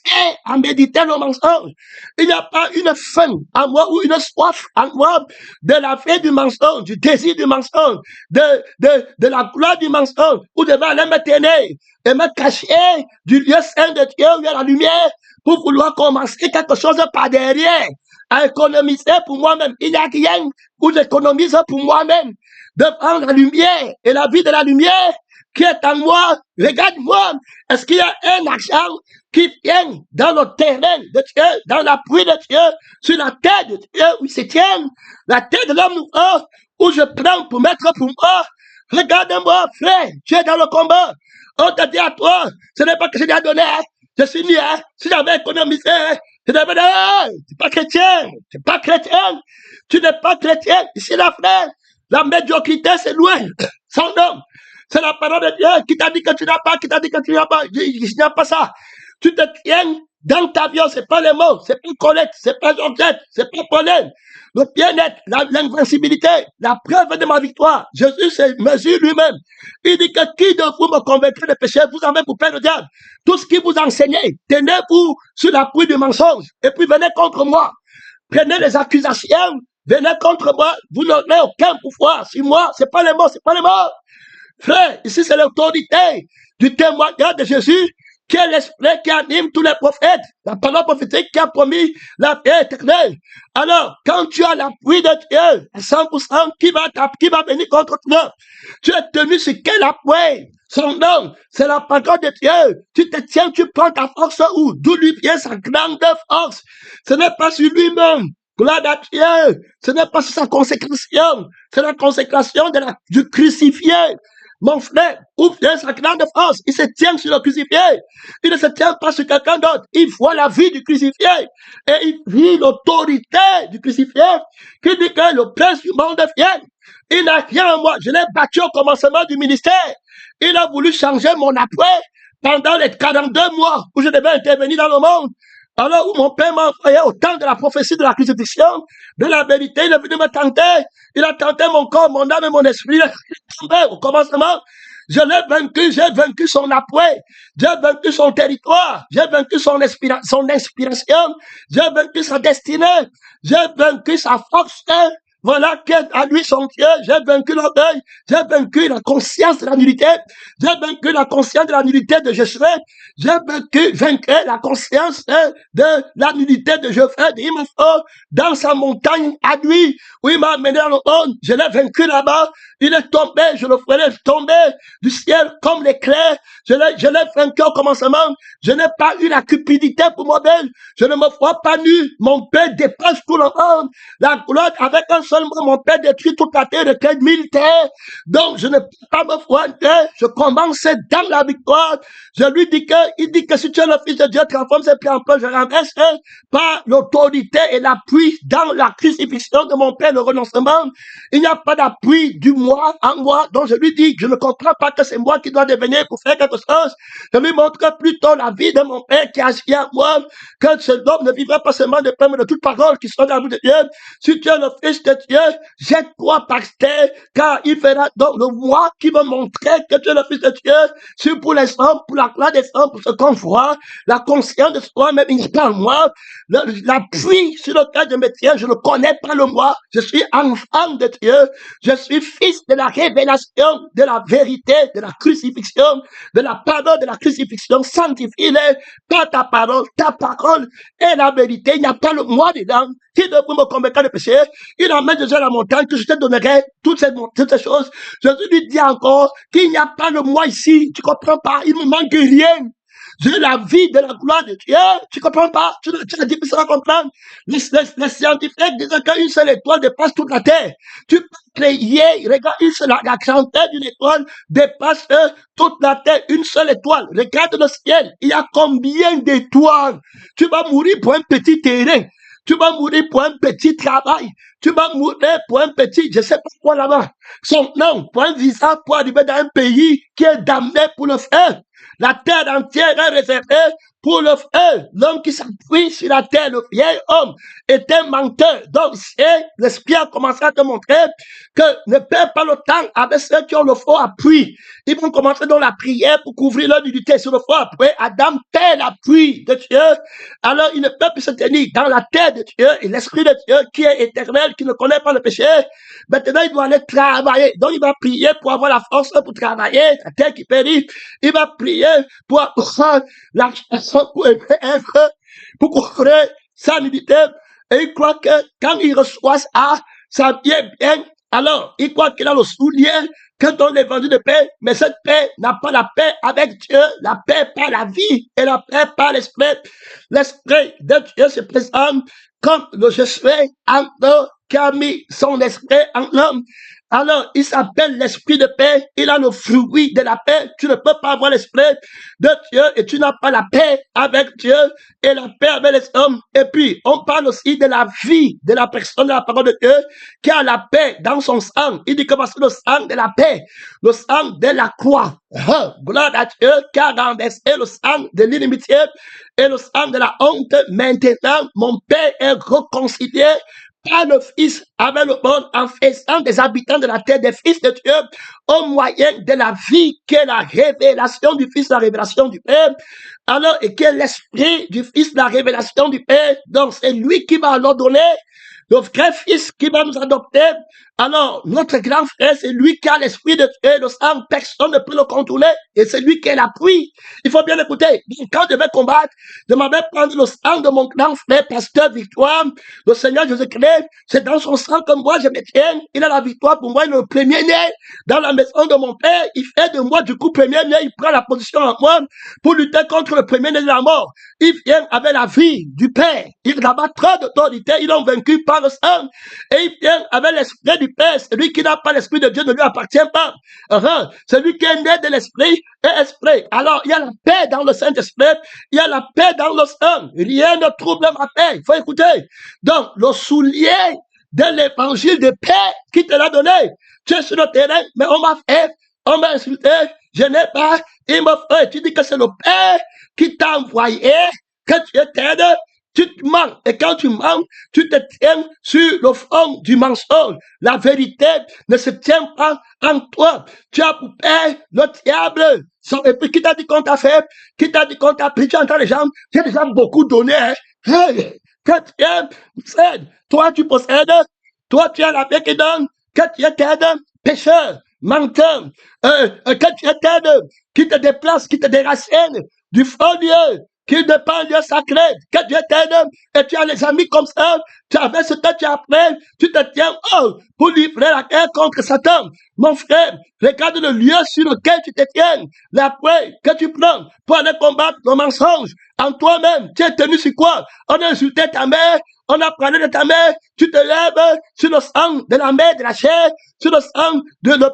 à méditer le mensonge. Il n'y a pas une faim en moi ou une soif en moi de la vie du mensonge, du désir du mensonge, de la gloire du mensonge, où je vais aller me tenir et me cacher du lieu saint de Dieu où il y a la lumière pour vouloir commencer quelque chose par derrière, à économiser pour moi-même. Il n'y a rien où j'économise pour moi-même devant la lumière et la vie de la lumière qui est en moi. Regarde-moi, est-ce qu'il y a un argent qui vient dans le terrain de Dieu, dans la pluie de Dieu, sur la terre de Dieu, où il se tient, la terre de l'homme où je prends pour mettre pour moi? Regarde-moi, frère, tu es dans le combat. On te dit à toi, ce n'est pas que je t'ai donné, je suis mis, si j'avais économisé, je devais dire, tu n'es pas chrétien, tu n'es pas chrétien, tu n'es pas chrétien, ici la frère, la médiocrité c'est loin, sans nom. C'est la parole de Dieu qui t'a dit que tu n'as pas, qui t'a dit que tu n'as pas. Il n'y a pas ça. Tu te tiens dans ta vie, c'est pas les mots, c'est pas collecte, c'est pas objet, c'est pas pollen. Le bien-être, l'invincibilité, la preuve de ma victoire. Jésus se mesure lui-même. Il dit que qui de vous me convaincra de péché, vous en avez pour père le diable. Tout ce qui vous enseignez, tenez-vous sur l'appui du mensonge. Et puis venez contre moi. Prenez les accusations, venez contre moi. Vous n'aurez aucun pouvoir sur moi. C'est pas les mots, c'est pas les mots. Frère, ici c'est l'autorité du témoignage de Jésus qui est l'esprit qui anime tous les prophètes, la parole prophétique qui a promis la paix éternelle. Alors, quand tu as l'appui de Dieu à 100%, qui va venir contre toi? Tu es tenu sur quel appui? Son nom, c'est la parole de Dieu. Tu te tiens, tu prends ta force où? D'où lui vient sa grande force? Ce n'est pas sur lui-même. Gloire à Dieu. Ce n'est pas sur sa consécration. C'est la consécration du crucifié. Mon frère, où vient sa grande force? Il se tient sur le crucifié. Il ne se tient pas sur quelqu'un d'autre. Il voit la vie du crucifié. Et il vit l'autorité du crucifié qui dit que le prince du monde vient. Il n'a rien en moi. Je l'ai battu au commencement du ministère. Il a voulu changer mon après pendant les 42 mois où je devais intervenir dans le monde. Alors où mon père m'a envoyé au temps de la prophétie de la crucifixion, de la vérité, il est venu me tenter. Il a tenté mon corps, mon âme et mon esprit. Au commencement, je l'ai vaincu, j'ai vaincu son appui, j'ai vaincu son territoire, j'ai vaincu son inspiration, j'ai vaincu sa destinée, j'ai vaincu sa force, Voilà qu'à lui son Dieu, j'ai vaincu l'orgueil, j'ai vaincu la conscience de la nullité, j'ai vaincu la conscience de la nullité de Josué, j'ai vaincu la conscience de la nullité de Josué, il me faut dans sa montagne à lui, où il m'a amené dans le monde, je l'ai vaincu là-bas, il est tombé, je le ferai tomber du ciel comme l'éclair, je l'ai vaincu au commencement, je n'ai pas eu la cupidité pour modèle, je ne me vois pas nu, mon Père dépasse tout le monde, la gloire avec un seul mot, mon Père détruit toute la terre de 15 000 terres, donc je ne peux pas me voir, je commence dans la victoire, je lui dis il dit que si tu es le Fils de Dieu, transforme ses pieds en pain, je renverse par l'autorité et l'appui dans la crucifixion de mon Père, le renoncement, il n'y a pas d'appui du moi en moi, donc je lui dis, je ne comprends pas que c'est moi qui dois devenir pour faire quelque chose, je lui montre plutôt la vie de mon Père qui agit en moi, que ce homme ne vivra pas seulement de pain, mais de toute parole qui sort dans la bouche de Dieu. Si tu es le Fils de Dieu, jette-toi par terre, car il fera donc le moi qui va montrer que tu es le Fils de Dieu, sur pour les hommes, pour la gloire des hommes, pour ce qu'on voit, la conscience de soi-même, il n'y a pas moi, l'appui sur lequel je me tiens, je ne connais pas le moi, je suis enfant de Dieu, je suis fils de la révélation, de la vérité, de la crucifixion, de la parole de la crucifixion, sanctifie-les par ta parole est la vérité, il n'y a pas le moi dedans, qui devrait me convaincre de péché, il emmène Jésus à la montagne, que je te donnerai toutes ces choses, Jésus lui dit encore qu'il n'y a pas le moi ici, tu comprends pas, il ne me manque rien, j'ai la vie de la gloire de Dieu. Tu comprends pas? Tu as difficile à comprendre. Les scientifiques disent qu'une seule étoile dépasse toute la Terre. Tu peux créer, regarde, la grandeur d'une étoile dépasse toute la Terre. Une seule étoile. Regarde le ciel. Il y a combien d'étoiles? Tu vas mourir pour un petit terrain. Tu vas mourir pour un petit travail. Tu vas mourir pour un petit, je sais pas quoi là-bas. Son nom, pour un visa, pour arriver dans un pays qui est damné pour le faire. La terre entière est réservée pour le feu. L'homme qui s'appuie sur la terre, le vieil homme, est un menteur. Donc, l'esprit a commencé à te montrer que ne perds pas le temps avec ceux qui ont le faux appui. Ils vont commencer dans la prière pour couvrir leur nudité sur le faux appui. Adam perd l'appui de Dieu. Alors, il ne peut plus se tenir dans la terre de Dieu et l'esprit de Dieu qui est éternel, qui ne connaît pas le péché. Maintenant, il doit aller travailler. Donc, il va prier pour avoir la force pour travailler, la terre qui périt. Il va prier pour avoir la pour couvrir sa nudité. Et il croit que quand il reçoit ça vient bien. Alors, il croit qu'il a le soulier quand on est vendu de paix, mais cette paix n'a pas la paix avec Dieu, la paix par la vie et la paix par l'esprit. L'esprit de Dieu se présente comme le je suis en eux qui a mis son esprit en l'homme. Alors, il s'appelle l'esprit de paix. Il a le fruit de la paix. Tu ne peux pas avoir l'esprit de Dieu et tu n'as pas la paix avec Dieu et la paix avec les hommes. Et puis, on parle aussi de la vie de la personne de la parole de Dieu qui a la paix dans son sang. Il dit que c'est le sang de la paix, le sang de la croix. Gloire à Dieu qui a renversé le sang de l'inimitié et le sang de la honte. Maintenant, mon Père est réconcilié par le Fils avec le monde en faisant des habitants de la terre des fils de Dieu au moyen de la vie qui est la révélation du Fils, la révélation du Père. Alors, et qui est l'esprit du Fils, la révélation du Père. Donc, c'est lui qui va leur donner le vrai Fils qui va nous adopter. Alors, notre grand frère, c'est lui qui a l'esprit de Dieu, le sang, personne ne peut le contrôler, et c'est lui qui est l'appui. Il faut bien écouter. Quand je vais combattre, je m'avais prendre le sang de mon grand frère, pasteur Victoire, le Seigneur Jésus-Christ, c'est dans son sang que moi je me tiens. Il a la victoire pour moi, il est le premier-né dans la maison de mon père. Il fait de moi, du coup, premier-né, il prend la position en moi pour lutter contre le premier-né de la mort. Il vient avec la vie du Père. Il abat trop d'autorité, ils l'ont vaincu par le sang. Et il vient avec l'esprit du Père. Celui qui n'a pas l'esprit de Dieu ne lui appartient pas. Celui qui est né de l'esprit est esprit. Alors, il y a la paix dans le Saint-Esprit, il y a la paix dans le sang. Rien ne trouble ma paix. Il faut écouter. Donc, le soulier de l'évangile de paix qui te l'a donné. Tu es sur le terrain, mais on m'a insulté, je n'ai pas, il m'a fait. Tu dis que c'est le Père qui t'a envoyé, que tu t'aides, tu te mens. Et quand tu mens, tu te tiens sur le fond du mensonge. La vérité ne se tient pas en toi. Tu as pour père le diable. Et puis, qui t'a dit qu'on t'a fait? Qui t'a dit qu'on t'a pris? Tu entends les gens? J'ai déjà beaucoup donné. Hey, que tu possèdes. Toi, tu possèdes. Toi, tu es la paix qui donne, que tu éternel pécheur, menteur, que tu éternel qui te déplace, qui te déracine du faux Dieu, qui dépend du Dieu sacré, que Dieu t'aide, et tu as les amis comme ça, tu avais ce que tu as appris, tu te tiens pour livrer la guerre contre Satan. Mon frère, regarde le lieu sur lequel tu te tiens, la paix que tu prends pour aller combattre le mensonge en toi-même. Tu es tenu sur quoi? On a insulté ta mère, on a parlé de ta mère, tu te lèves sur le sang de la mère de la chair, sur le sang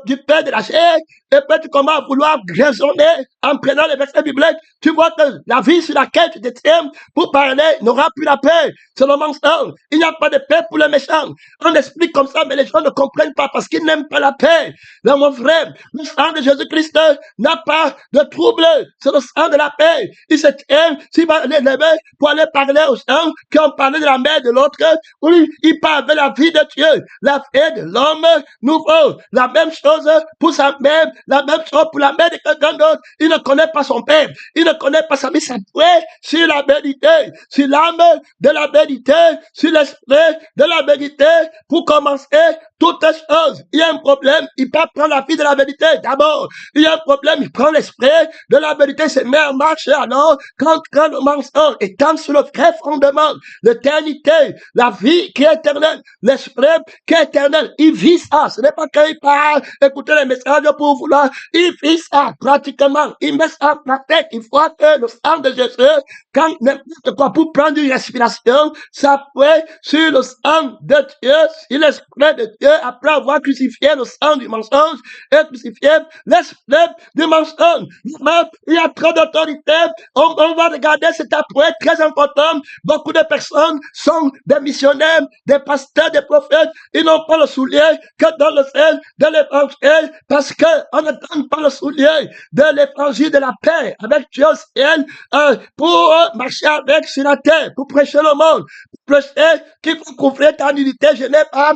du père de la chair, et puis tu commences à vouloir raisonner en prenant les versets bibliques. Tu vois que la vie sur laquelle tu te tiens pour parler n'aura plus la paix. C'est le mensonge. Il n'y a pas de paix pour les méchants. On explique comme ça, mais les gens ne comprennent pas parce qu'ils n'aiment pas la paix. Là, mon frère, le sang de Jésus-Christ n'a pas de trouble. C'est le sang de la paix. Il se tient, s'il va aller lever pour aller parler aux gens qui ont parlé de la mère de l'autre, oui, il parle de la vie de Dieu, la vie de l'homme nouveau. La même chose pour sa mère, la même chose pour la mère de quelqu'un d'autre. Il ne connaît pas son père, il ne connaît pas sa vie, sa foi sur la vérité, sur l'âme de la vérité, sur l'esprit de la vérité. Pour commencer toutes les choses, il y a un problème, il peut prendre la vie de la vérité. D'abord, il y a un problème, il prend l'esprit de la vérité, se met en marche. Alors, quand le mensonge étant sur le vrai fondement, l'éternité, la vie qui est éternelle, l'esprit qui est éternel, il vit ça. Ce n'est pas qu'il parle, écoutez les messages pour vouloir, il vit ça pratiquement, il met ça en pratique. Il faut que le sang de Jésus, quand n'importe quoi pour prendre une respiration, s'appuie sur le sang de Dieu, sur l'esprit de Dieu, après avoir crucifié le sang du mensonge et crucifié l'esprit du mensonge. Il y a trop d'autorité. On va regarder cet appui très important. Beaucoup de personnes sont des missionnaires, des pasteurs, des prophètes. Ils n'ont pas le soulier que dans le ciel de l'évangile parce qu'on ne donne pas le soulier de l'évangile de la paix avec Dieu au ciel pour marcher avec sur la terre, pour prêcher le monde, pour prêcher qu'il faut couvrir ta nudité. Je n'ai pas,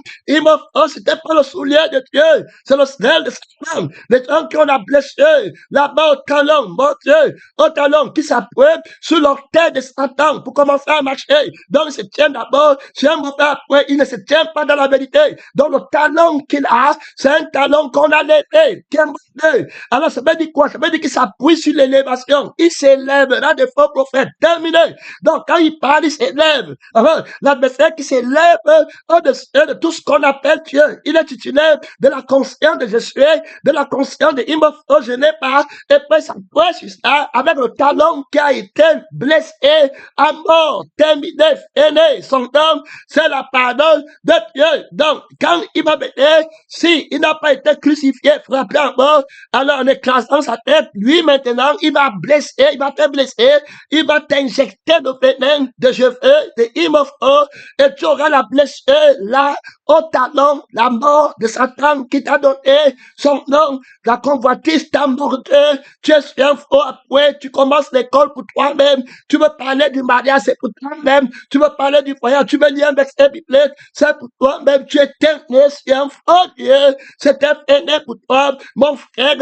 c'était pas le soulier de Dieu, c'est le ciel de Satan. Les gens qui ont la blessure, là-bas au talon, mon Dieu, au talon, qui s'appuient sur l'orteil de Satan pour commencer à marcher. Donc, il se tient d'abord sur un mauvais appui, il ne se tient pas dans la vérité. Donc, le talon qu'il a, c'est un talon qu'on a levé, qui est mauvais. Alors, ça veut dire quoi? Ça veut dire qu'il s'appuie sur l'élévation. Il s'élèvera des faux prophètes. Terminé. Donc, quand il parle, il s'élève. L'adversaire qui s'élève au-dessus de tout ce qu'on appelle Dieu. Il est titulaire de la conscience de Jésus, de la conscience de Imofo, je n'ai pas. Et puis, ça peut sur ça, avec le talon qui a été blessé à mort, terminé, fini. Son nom, c'est la parole de Dieu. Donc, quand il va venir, si il n'a pas été crucifié, frappé à mort, alors en écrasant sa tête, lui maintenant, il va blesser, il va te blesser, il va t'injecter le venin de cheveux, de Imofo, et tu auras la blessure là, au talon, la mort de Satan qui t'a donné son nom, la convoitise t'a mordu, tu es sur un faux appui, tu commences l'école pour toi-même, tu veux parler du mariage, c'est pour toi-même, tu veux parler du voyage, tu veux lire un verset biblique, c'est pour toi-même, tu es né sur un faux Dieu, c'était né pour toi, mon frère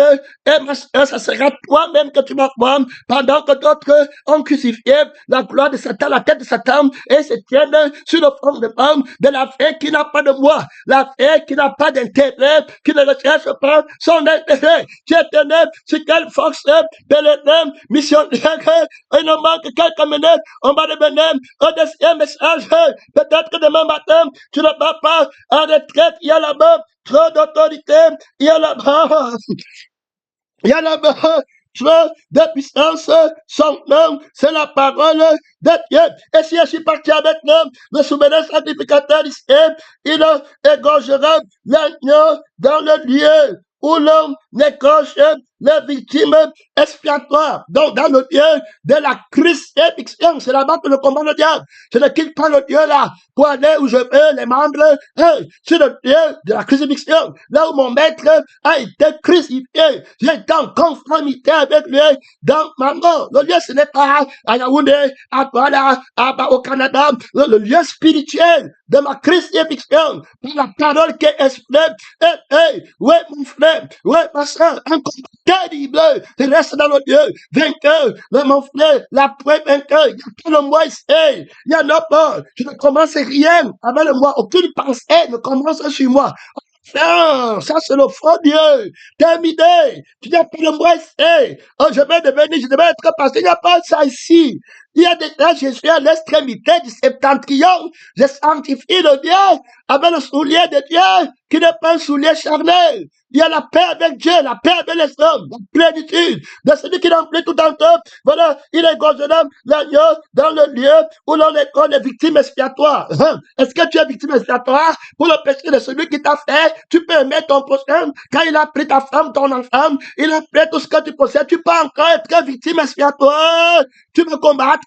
et ma soeur, ça sera toi-même que tu vas voir, pendant que d'autres ont crucifié la gloire de Satan, la tête de Satan, et se tiennent sur le fondement de la vie qui n'a pas de moi, la vie qui n'a pas d'intérêt, qui ne recherche pas son intérêt. Tu es né sur quelle force, pèlerin, missionnaire, il ne manque quelques minutes, on va devenir un deuxième message. Peut-être que demain matin, tu ne vas pas en retraite, il y a là-bas trop d'autorité, il y a là-bas, il y a là-bas trop de puissance, son nom, c'est la parole de Dieu. Et si je suis parti avec nous, le souverain sacrificateur ici, il égorgera l'agneau dans le lieu où l'on égorge les victimes expiatoires. Donc, dans le lieu de la crucifixion, c'est là-bas que le combat le diable. Je ne quitte pas le lieu là pour aller où je veux, les membres. C'est le lieu de la crucifixion, là où mon maître a été crucifié. J'ai été en conformité avec lui dans ma mort. Le lieu, ce n'est pas à Yaoundé, à Douala, au Canada. Le lieu spirituel de ma crucifixion, par la parole qui est exprime. Ouais, mon frère, ouais, ma soeur, un combat terrible. Tu restes dans le lieu vainqueur, mon frère, la preuve vainqueur. Il y a que le moi ici. Il y en a pas. Je ne commence rien avant le moi. Aucune pensée ne commence sur moi. Non, ça c'est le faux Dieu. Terminé. Tu n'as pas le moi ici. Oh, je vais devenir, je devais être pasteur. Il n'y a pas ça ici. Il y a déjà Jésus à l'extrémité du septentrion. Je sanctifie le Dieu avec le soulier de Dieu qui n'est pas un soulier charnel. Il y a la paix avec Dieu, la paix avec les hommes, la plénitude de celui qui remplit tout en tout. Voilà, il est l'homme, l'agneau, dans le lieu où l'on est les victimes expiatoires. Est-ce que tu es victime expiatoire pour le péché de celui qui t'a fait? Tu peux aimer ton prochain quand il a pris ta femme, ton enfant, il a pris tout ce que tu possèdes. Tu peux encore être victime expiatoire. Tu veux combattre,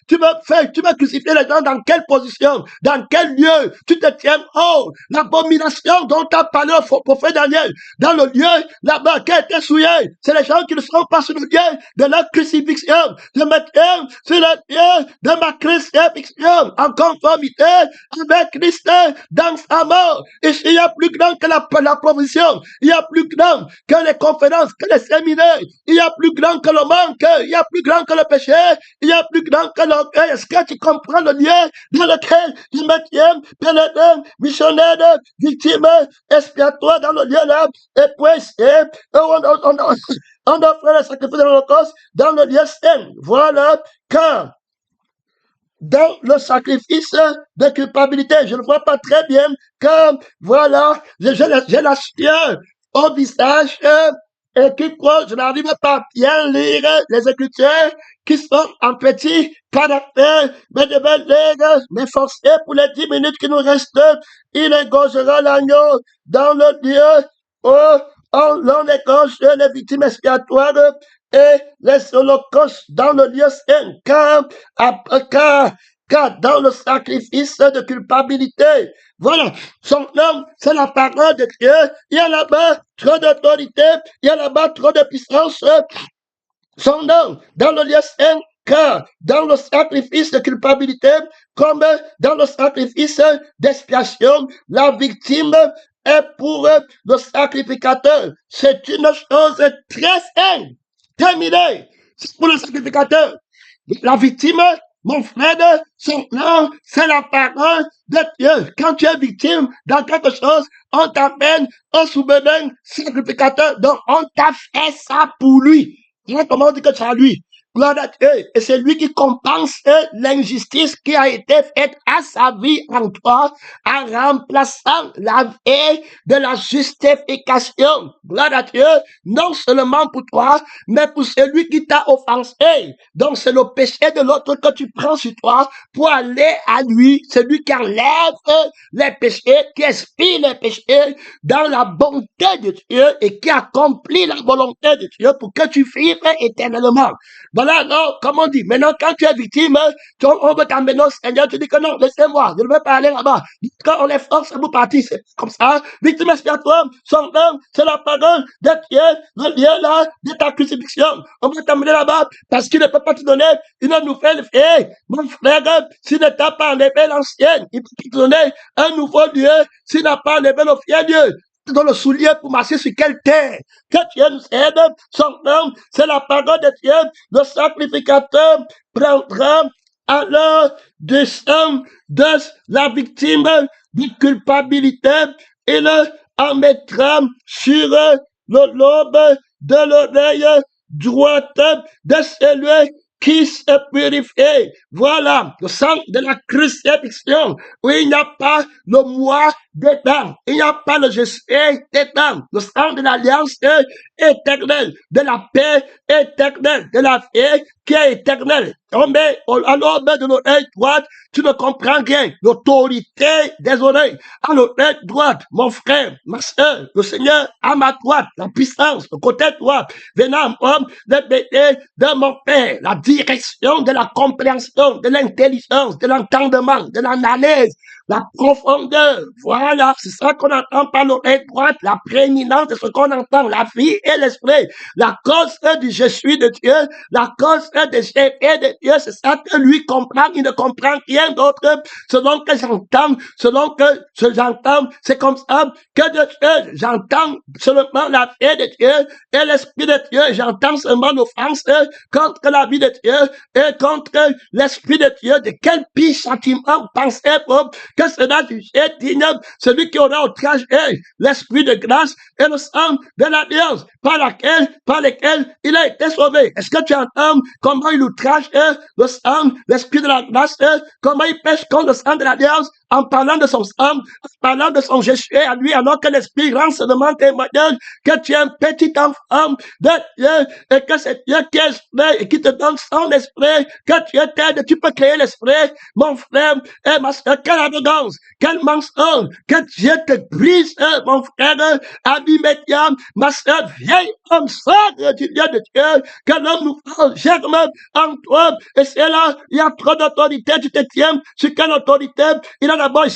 tu veux crucifier les gens dans quelle position, dans quel lieu? Tu te tiens haut. L'abomination dont tu as parlé au prophète Daniel, dans le lieu là-bas qui a été souillé, c'est les gens qui ne seront pas sur le lieu de la crucifixion. Je me tiens sur le lieu de ma crucifixion en conformité avec Christ dans sa mort. Ici, il y a plus grand que la provision, il y a plus grand que les conférences, que les séminaires, il y a plus grand que le manque, il y a plus grand que le péché, il y a plus grand que l'orgueil. Est-ce que tu comprends le lieu dans lequel je me tiens, pénétrant, missionnaire, victime, expiatoire dans le lieu là, et puis, on offre le sacrifice de l'Holocauste dans le lieu saint. Voilà, car dans le sacrifice de culpabilité, je ne vois pas très bien, comme, voilà, j'ai la sueur au visage, et qui croit, je n'arrive pas bien lire les Écritures qui sont en petit caractère, mais je vais lire, m'efforcer pour les 10 minutes qui nous restent. Il égorgera l'agneau dans le lieu où l'on égorge les victimes expiatoires et les holocaustes dans le lieu saint, car dans le sacrifice de culpabilité, voilà, son nom, c'est la parole de Dieu. Il y a là-bas trop d'autorité, il y a là-bas trop de puissance. Son nom, dans le lieu saint, car dans le sacrifice de culpabilité, comme dans le sacrifice d'expiation, la victime est pour le sacrificateur. C'est une chose très saine. Terminé. C'est pour le sacrificateur. La victime, mon frère, son nom, c'est la parole de Dieu. Quand tu es victime dans quelque chose, on t'appelle un souverain sacrificateur. Donc, on t'a fait ça pour lui. Comment on dit que c'est à lui? Gloire à Dieu. Et c'est lui qui compense l'injustice qui a été faite à sa vie en toi, en remplaçant la vie de la justification. Gloire à Dieu. Non seulement pour toi, mais pour celui qui t'a offensé. Donc c'est le péché de l'autre que tu prends sur toi pour aller à lui. C'est lui qui enlève les péchés, qui expie les péchés dans la bonté de Dieu et qui accomplit la volonté de Dieu pour que tu vives éternellement. Voilà, non, comme on dit, maintenant quand tu es victime, on veut t'emmener au Seigneur, tu dis que non, laissez-moi, je ne veux pas aller là-bas. Quand on les force, vous partez, c'est comme ça. Victime expiatoire, son nom, c'est la parole de Dieu, le lieu là de ta crucifixion. On va t'emmener là-bas parce qu'il ne peut pas te donner une nouvelle vie. Mon frère, s'il ne t'a pas enlevé l'ancienne, il peut te donner un nouveau lieu s'il n'a pas enlevé le vieil lieu. Dans le soulier pour marcher sur quelle terre? Que Dieu nous aide. Son nom, c'est la parole de Dieu. Le sacrificateur prendra alors du sang de la victime de culpabilité et le en mettra sur le lobe de l'oreille droite de celui qui se purifie. Voilà, le sang de la crucifixion, où il n'y a pas le moi dedans, il n'y a pas le je sais dedans, le sang de l'alliance éternelle, de la paix éternelle, de la vie qui est éternelle. Mais à l'aube de l'oreille droite, tu ne comprends rien. L'autorité des oreilles à l'oreille droite, mon frère, ma soeur, le Seigneur à ma droite, la puissance, le côté droit, venant homme, le bébé de mon Père, la direction de la compréhension, de l'intelligence, de l'entendement, de l'analyse, la profondeur. Voilà. Voilà, c'est ça qu'on entend par l'oreille droite, la prééminence de ce qu'on entend, la vie et l'esprit. La cause du je suis de Dieu, la cause de j'ai de Dieu, c'est ça que lui comprend, il ne comprend rien d'autre. Selon que j'entends, c'est comme ça que de Dieu, j'entends seulement la vie de Dieu et l'esprit de Dieu, j'entends seulement l'offense contre la vie de Dieu et contre l'esprit de Dieu. De quel pire châtiment pensez-vous que cela jugé digne celui qui aura outragé l'esprit de grâce et le sang de l'alliance par lequel il a été sauvé. Est-ce que tu entends comment il outrage le sang, l'esprit de la grâce, comment il pêche contre le sang de l'alliance en parlant de son sang, en parlant de son Jésus à lui, alors que l'esprit rend seulement témoignage que tu es un petit enfant de Dieu et que c'est Dieu qui est esprit et qui te donne son esprit, que tu es tel, tu peux créer l'esprit, mon frère et ma soeur. Quelle arrogance, quel mensonge, que Dieu te brise, mon frère, ami médium, ma soeur, vieil homme sacre du Dieu de Dieu, que l'homme nous fasse germe en toi, et c'est là, il y a trop d'autorité, tu te tiens sur quelle autorité? Il a d'abord il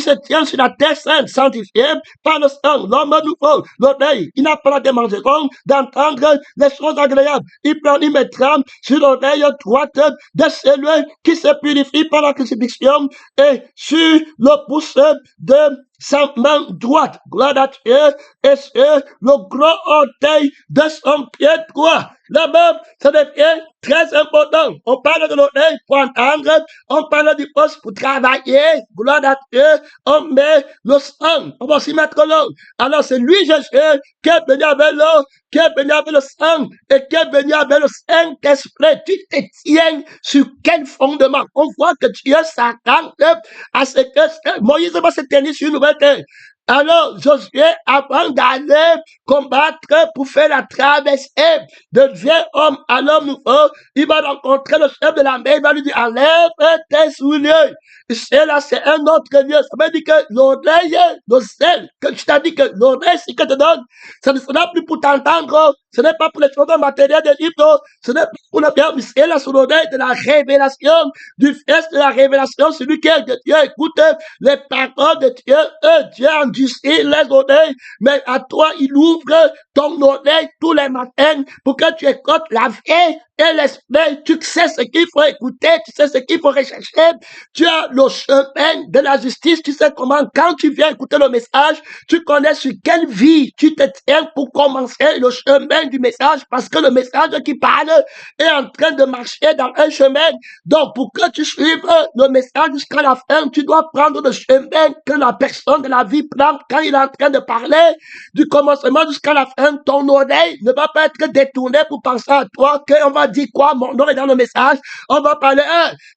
se tient sur la terre sainte, sanctifiée par le sang, l'homme nouveau, l'oreille, il n'a pas la démangeron d'entendre les choses agréables. Il mettra sur l'oreille droite de celui qui se purifie par la crucifixion et sur le pouce de sa main droite, gloire à Dieu, et sur le gros orteil de son pied droit. Là-bas, ça devient très important. On parle de l'oreille pour entendre, on parle du poste pour travailler, gloire à Dieu, on met le sang, on va s'y mettre l'eau. Alors c'est lui, Jésus, qui est venu avec l'eau, qui est venu avec le sang, et qui est venu avec le Saint-Esprit. Tu te tiens sur quel fondement? On voit que Dieu s'attend à ce que Moïse va se tenir sur une nouvelle terre. Alors, Josué, avant d'aller combattre pour faire la traversée de vieux homme à l'homme nouveau, il va rencontrer le chef de la mer, il va lui dire, enlève tes souliers. Et là, c'est un autre lieu. Ça veut dire que l'oreille, le sel, que tu t'as dit que l'oreille, c'est que te donne, ce ne sera plus pour t'entendre, ce n'est pas pour les choses matérielles des livres, ce n'est pas pour le bien, mais c'est là sur l'oreille de la révélation, du fils de la révélation, celui qui est de Dieu, écoute les paroles de Dieu, Dieu endurcit les oreilles, mais à toi, il ouvre ton oreille tous les matins pour que tu écoutes la vie et l'esprit, tu sais ce qu'il faut écouter, tu sais ce qu'il faut rechercher, tu as le chemin de la justice, tu sais comment, quand tu viens écouter le message, tu connais sur quelle vie tu te tiens pour commencer le chemin du message, parce que le message qui parle est en train de marcher dans un chemin. Donc, pour que tu suives le message jusqu'à la fin, tu dois prendre le chemin que la personne de la vie prend quand il est en train de parler, du commencement jusqu'à la fin. Ton oreille ne va pas être détournée pour penser à toi, qu'on va dire quoi, mon nom est dans le message, on va parler,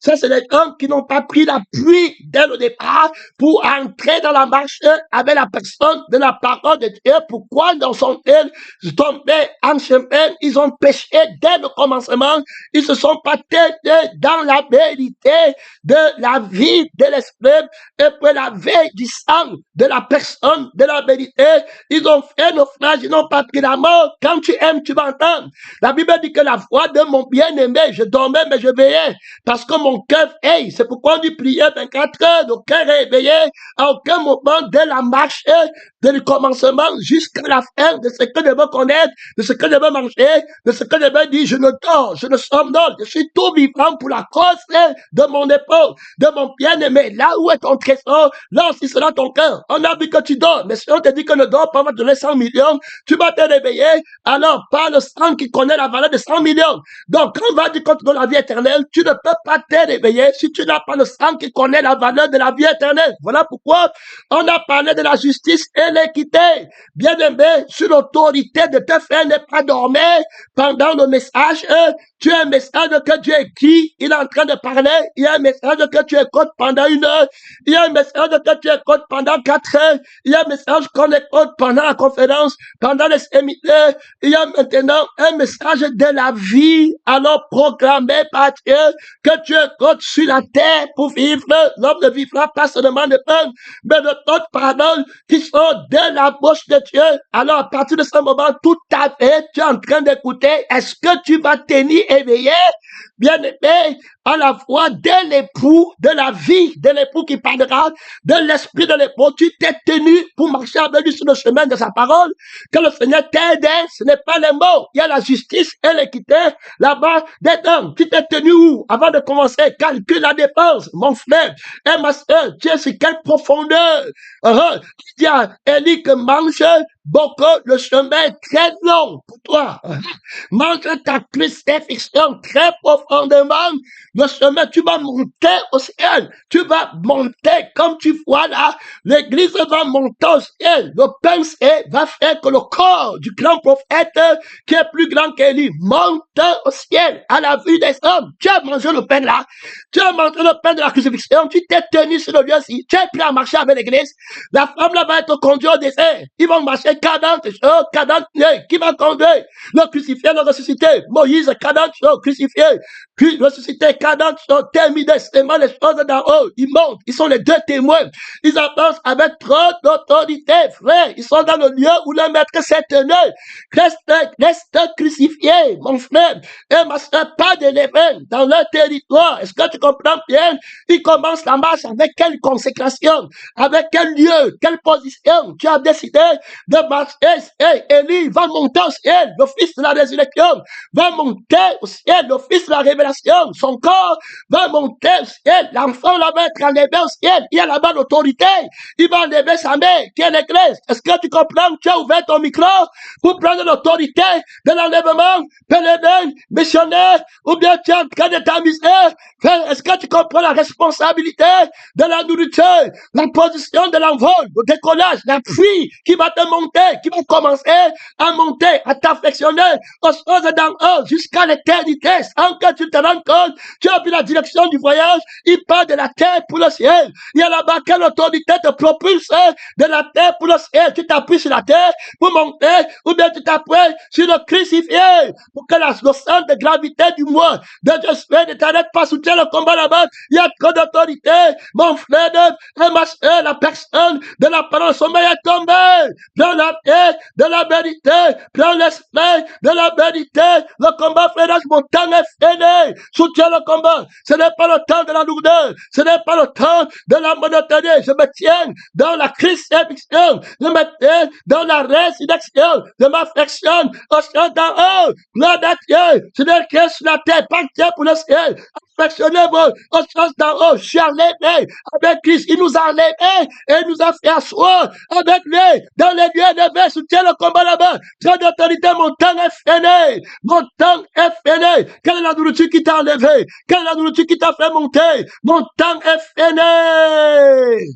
ça c'est les gens qui n'ont pas pris la pluie dès le départ pour entrer dans la marche avec la personne de la parole de Dieu. Pourquoi dans son tel tombés en chemin, ils ont péché dès le commencement, ils se sont pas tenus dans la vérité de la vie de l'esprit et pour la veille du sang de la personne de la vérité, ils ont fait naufrage, ils n'ont pas pris la mort. Quand tu aimes, tu vas entendre. La Bible dit que la voix de mon bien-aimé, je dormais mais je veillais parce que mon cœur veille. C'est pourquoi on dit prier 24 heures, le cœur est éveillé à aucun moment de la marche, du commencement jusqu'à la fin de ce que je veux connaître, de ce que je veux manger, de ce que je veux dire. Je ne dors, je ne somnole, je suis tout vivant pour la cause de mon époux, de mon bien-aimé. Là où est ton trésor, là aussi sera ton cœur. On a vu que tu dors, mais si on te dit que ne dors pas, on va te donner 100 millions, tu vas te réveiller, alors par le sang qui connaît la valeur de 100 millions. Donc, quand on va dire qu'on te donne la vie éternelle, tu ne peux pas te réveiller si tu n'as pas le sang qui connaît la valeur de la vie éternelle. Voilà pourquoi on a parlé de la justice et l'équité. Bien aimé, sur l'autorité de te faire ne pas dormir pendant le message, tu as un message que Dieu écrit, il est en train de parler, il y a un message que tu écoutes pendant 1 heure, il y a un message que tu écoutes pendant 4 heures, il y a un message qu'on écoute pendant la conférence, pendant les séminaires, il y a maintenant un message de la vie, alors proclamé par Dieu, que tu écoutes sur la terre pour vivre. L'homme ne vivra pas seulement de pain, mais de toutes paroles qui sont de la bouche de Dieu. Alors à partir de ce moment, tout à fait, tu es en train d'écouter, est-ce que tu vas tenir éveillé Bien-aimé, à la voix de l'époux, de la vie de l'époux qui parlera, de l'esprit de l'époux, tu t'es tenu pour marcher avec lui sur le chemin de sa parole, que le Seigneur t'aide, ce n'est pas les mots, il y a la justice et l'équité là-bas des hommes. Tu t'es tenu où? Avant de commencer, calcule la dépense, mon frère et ma soeur, tu es sur quelle profondeur? Tu dis à Élie que mange beaucoup, le chemin est très long pour toi. Mange ta crucifixion très profondément. Le chemin, tu vas monter au ciel. Tu vas monter comme tu vois là. L'église va monter au ciel. Le pinceau va faire que le corps du grand prophète qui est plus grand qu'Élie monte au ciel à la vue des hommes. Tu as mangé le pain là. Tu as mangé le pain de la crucifixion. Tu t'es tenu sur le lieu-ci. Tu es prêt à marcher avec l'église. La femme là va être conduite au désert. Ils vont marcher 40 jours, 40 nuits. Qui va conduire? Le crucifié, le ressuscité. Moïse, 40 jours crucifié. Puis ressuscité, 40 jours terminé. Seulement les choses d'en haut. Ils montent. Ils sont les deux témoins. Ils avancent avec trop d'autorité, frère. Ils sont dans le lieu où le maître s'est tenu. Reste crucifié, mon frère. Et ma soeur, pas de levain dans leur territoire. Est-ce que tu comprends bien? Ils commencent la marche avec quelle consécration? Avec quel lieu? Quelle position? Tu as décidé de marcher. Hey, Élie va monter au ciel. Le fils de la résurrection va monter au ciel. Le fils de la révélation. Son corps va monter au ciel. L'enfant là va être enlevé au ciel. Il y a là-bas l'autorité. Il va enlever sa mère qui est l'église. Est-ce que tu comprends? Tu as ouvert ton micro pour prendre l'autorité de l'enlèvement, pèlerin, missionnaire, ou bien tu es en train de t'amuser. Est-ce que tu comprends la responsabilité de la nourriture, la position de l'envol, le décollage, la pluie qui va te monter, qui va commencer à monter, à t'affectionner aux choses d'en haut jusqu'à l'éternité, sans que tu te rendes compte. Tu as vu la direction du voyage, il part de la terre pour le ciel. Il y a là-bas quelle autorité te propulse de la terre pour le ciel. Tu t'appuies sur la terre pour monter, ou bien tu t'appuies sur le crucifié pour que le centre de gravité du moi de Dieu ne t'arrête pas, soutient le combat là-bas. Il y a trop d'autorité, mon frère, et ma soeur, la personne de la parole, sommeil est tombé. Prends la tête de la vérité, prends l'esprit de la vérité. Le combat, frère, mon temps est fini. Soutiens le combat. Ce n'est pas le temps de la lourdeur, ce n'est pas le temps de la monotonie. Je me tiens dans la crucifixion, je me tiens dans la résurrection, je m'affectionne au ciel d'en haut. Gloire à Dieu, ce n'est que sur la terre, pas Dieu pour le ciel. Affectionnez-vous aux choses d'en haut. Je suis enlevé avec Christ. Il nous a enlevés et il nous a fait asseoir avec lui dans les lieux élevés. Soutiens le combat là-bas. J'ai d'autorité, mon temps est fini. Mon temps est fini. Quelle est la nourriture qui t'a enlevé? Quelle est la nourriture qui t'a fait monter? Mon temps est fini.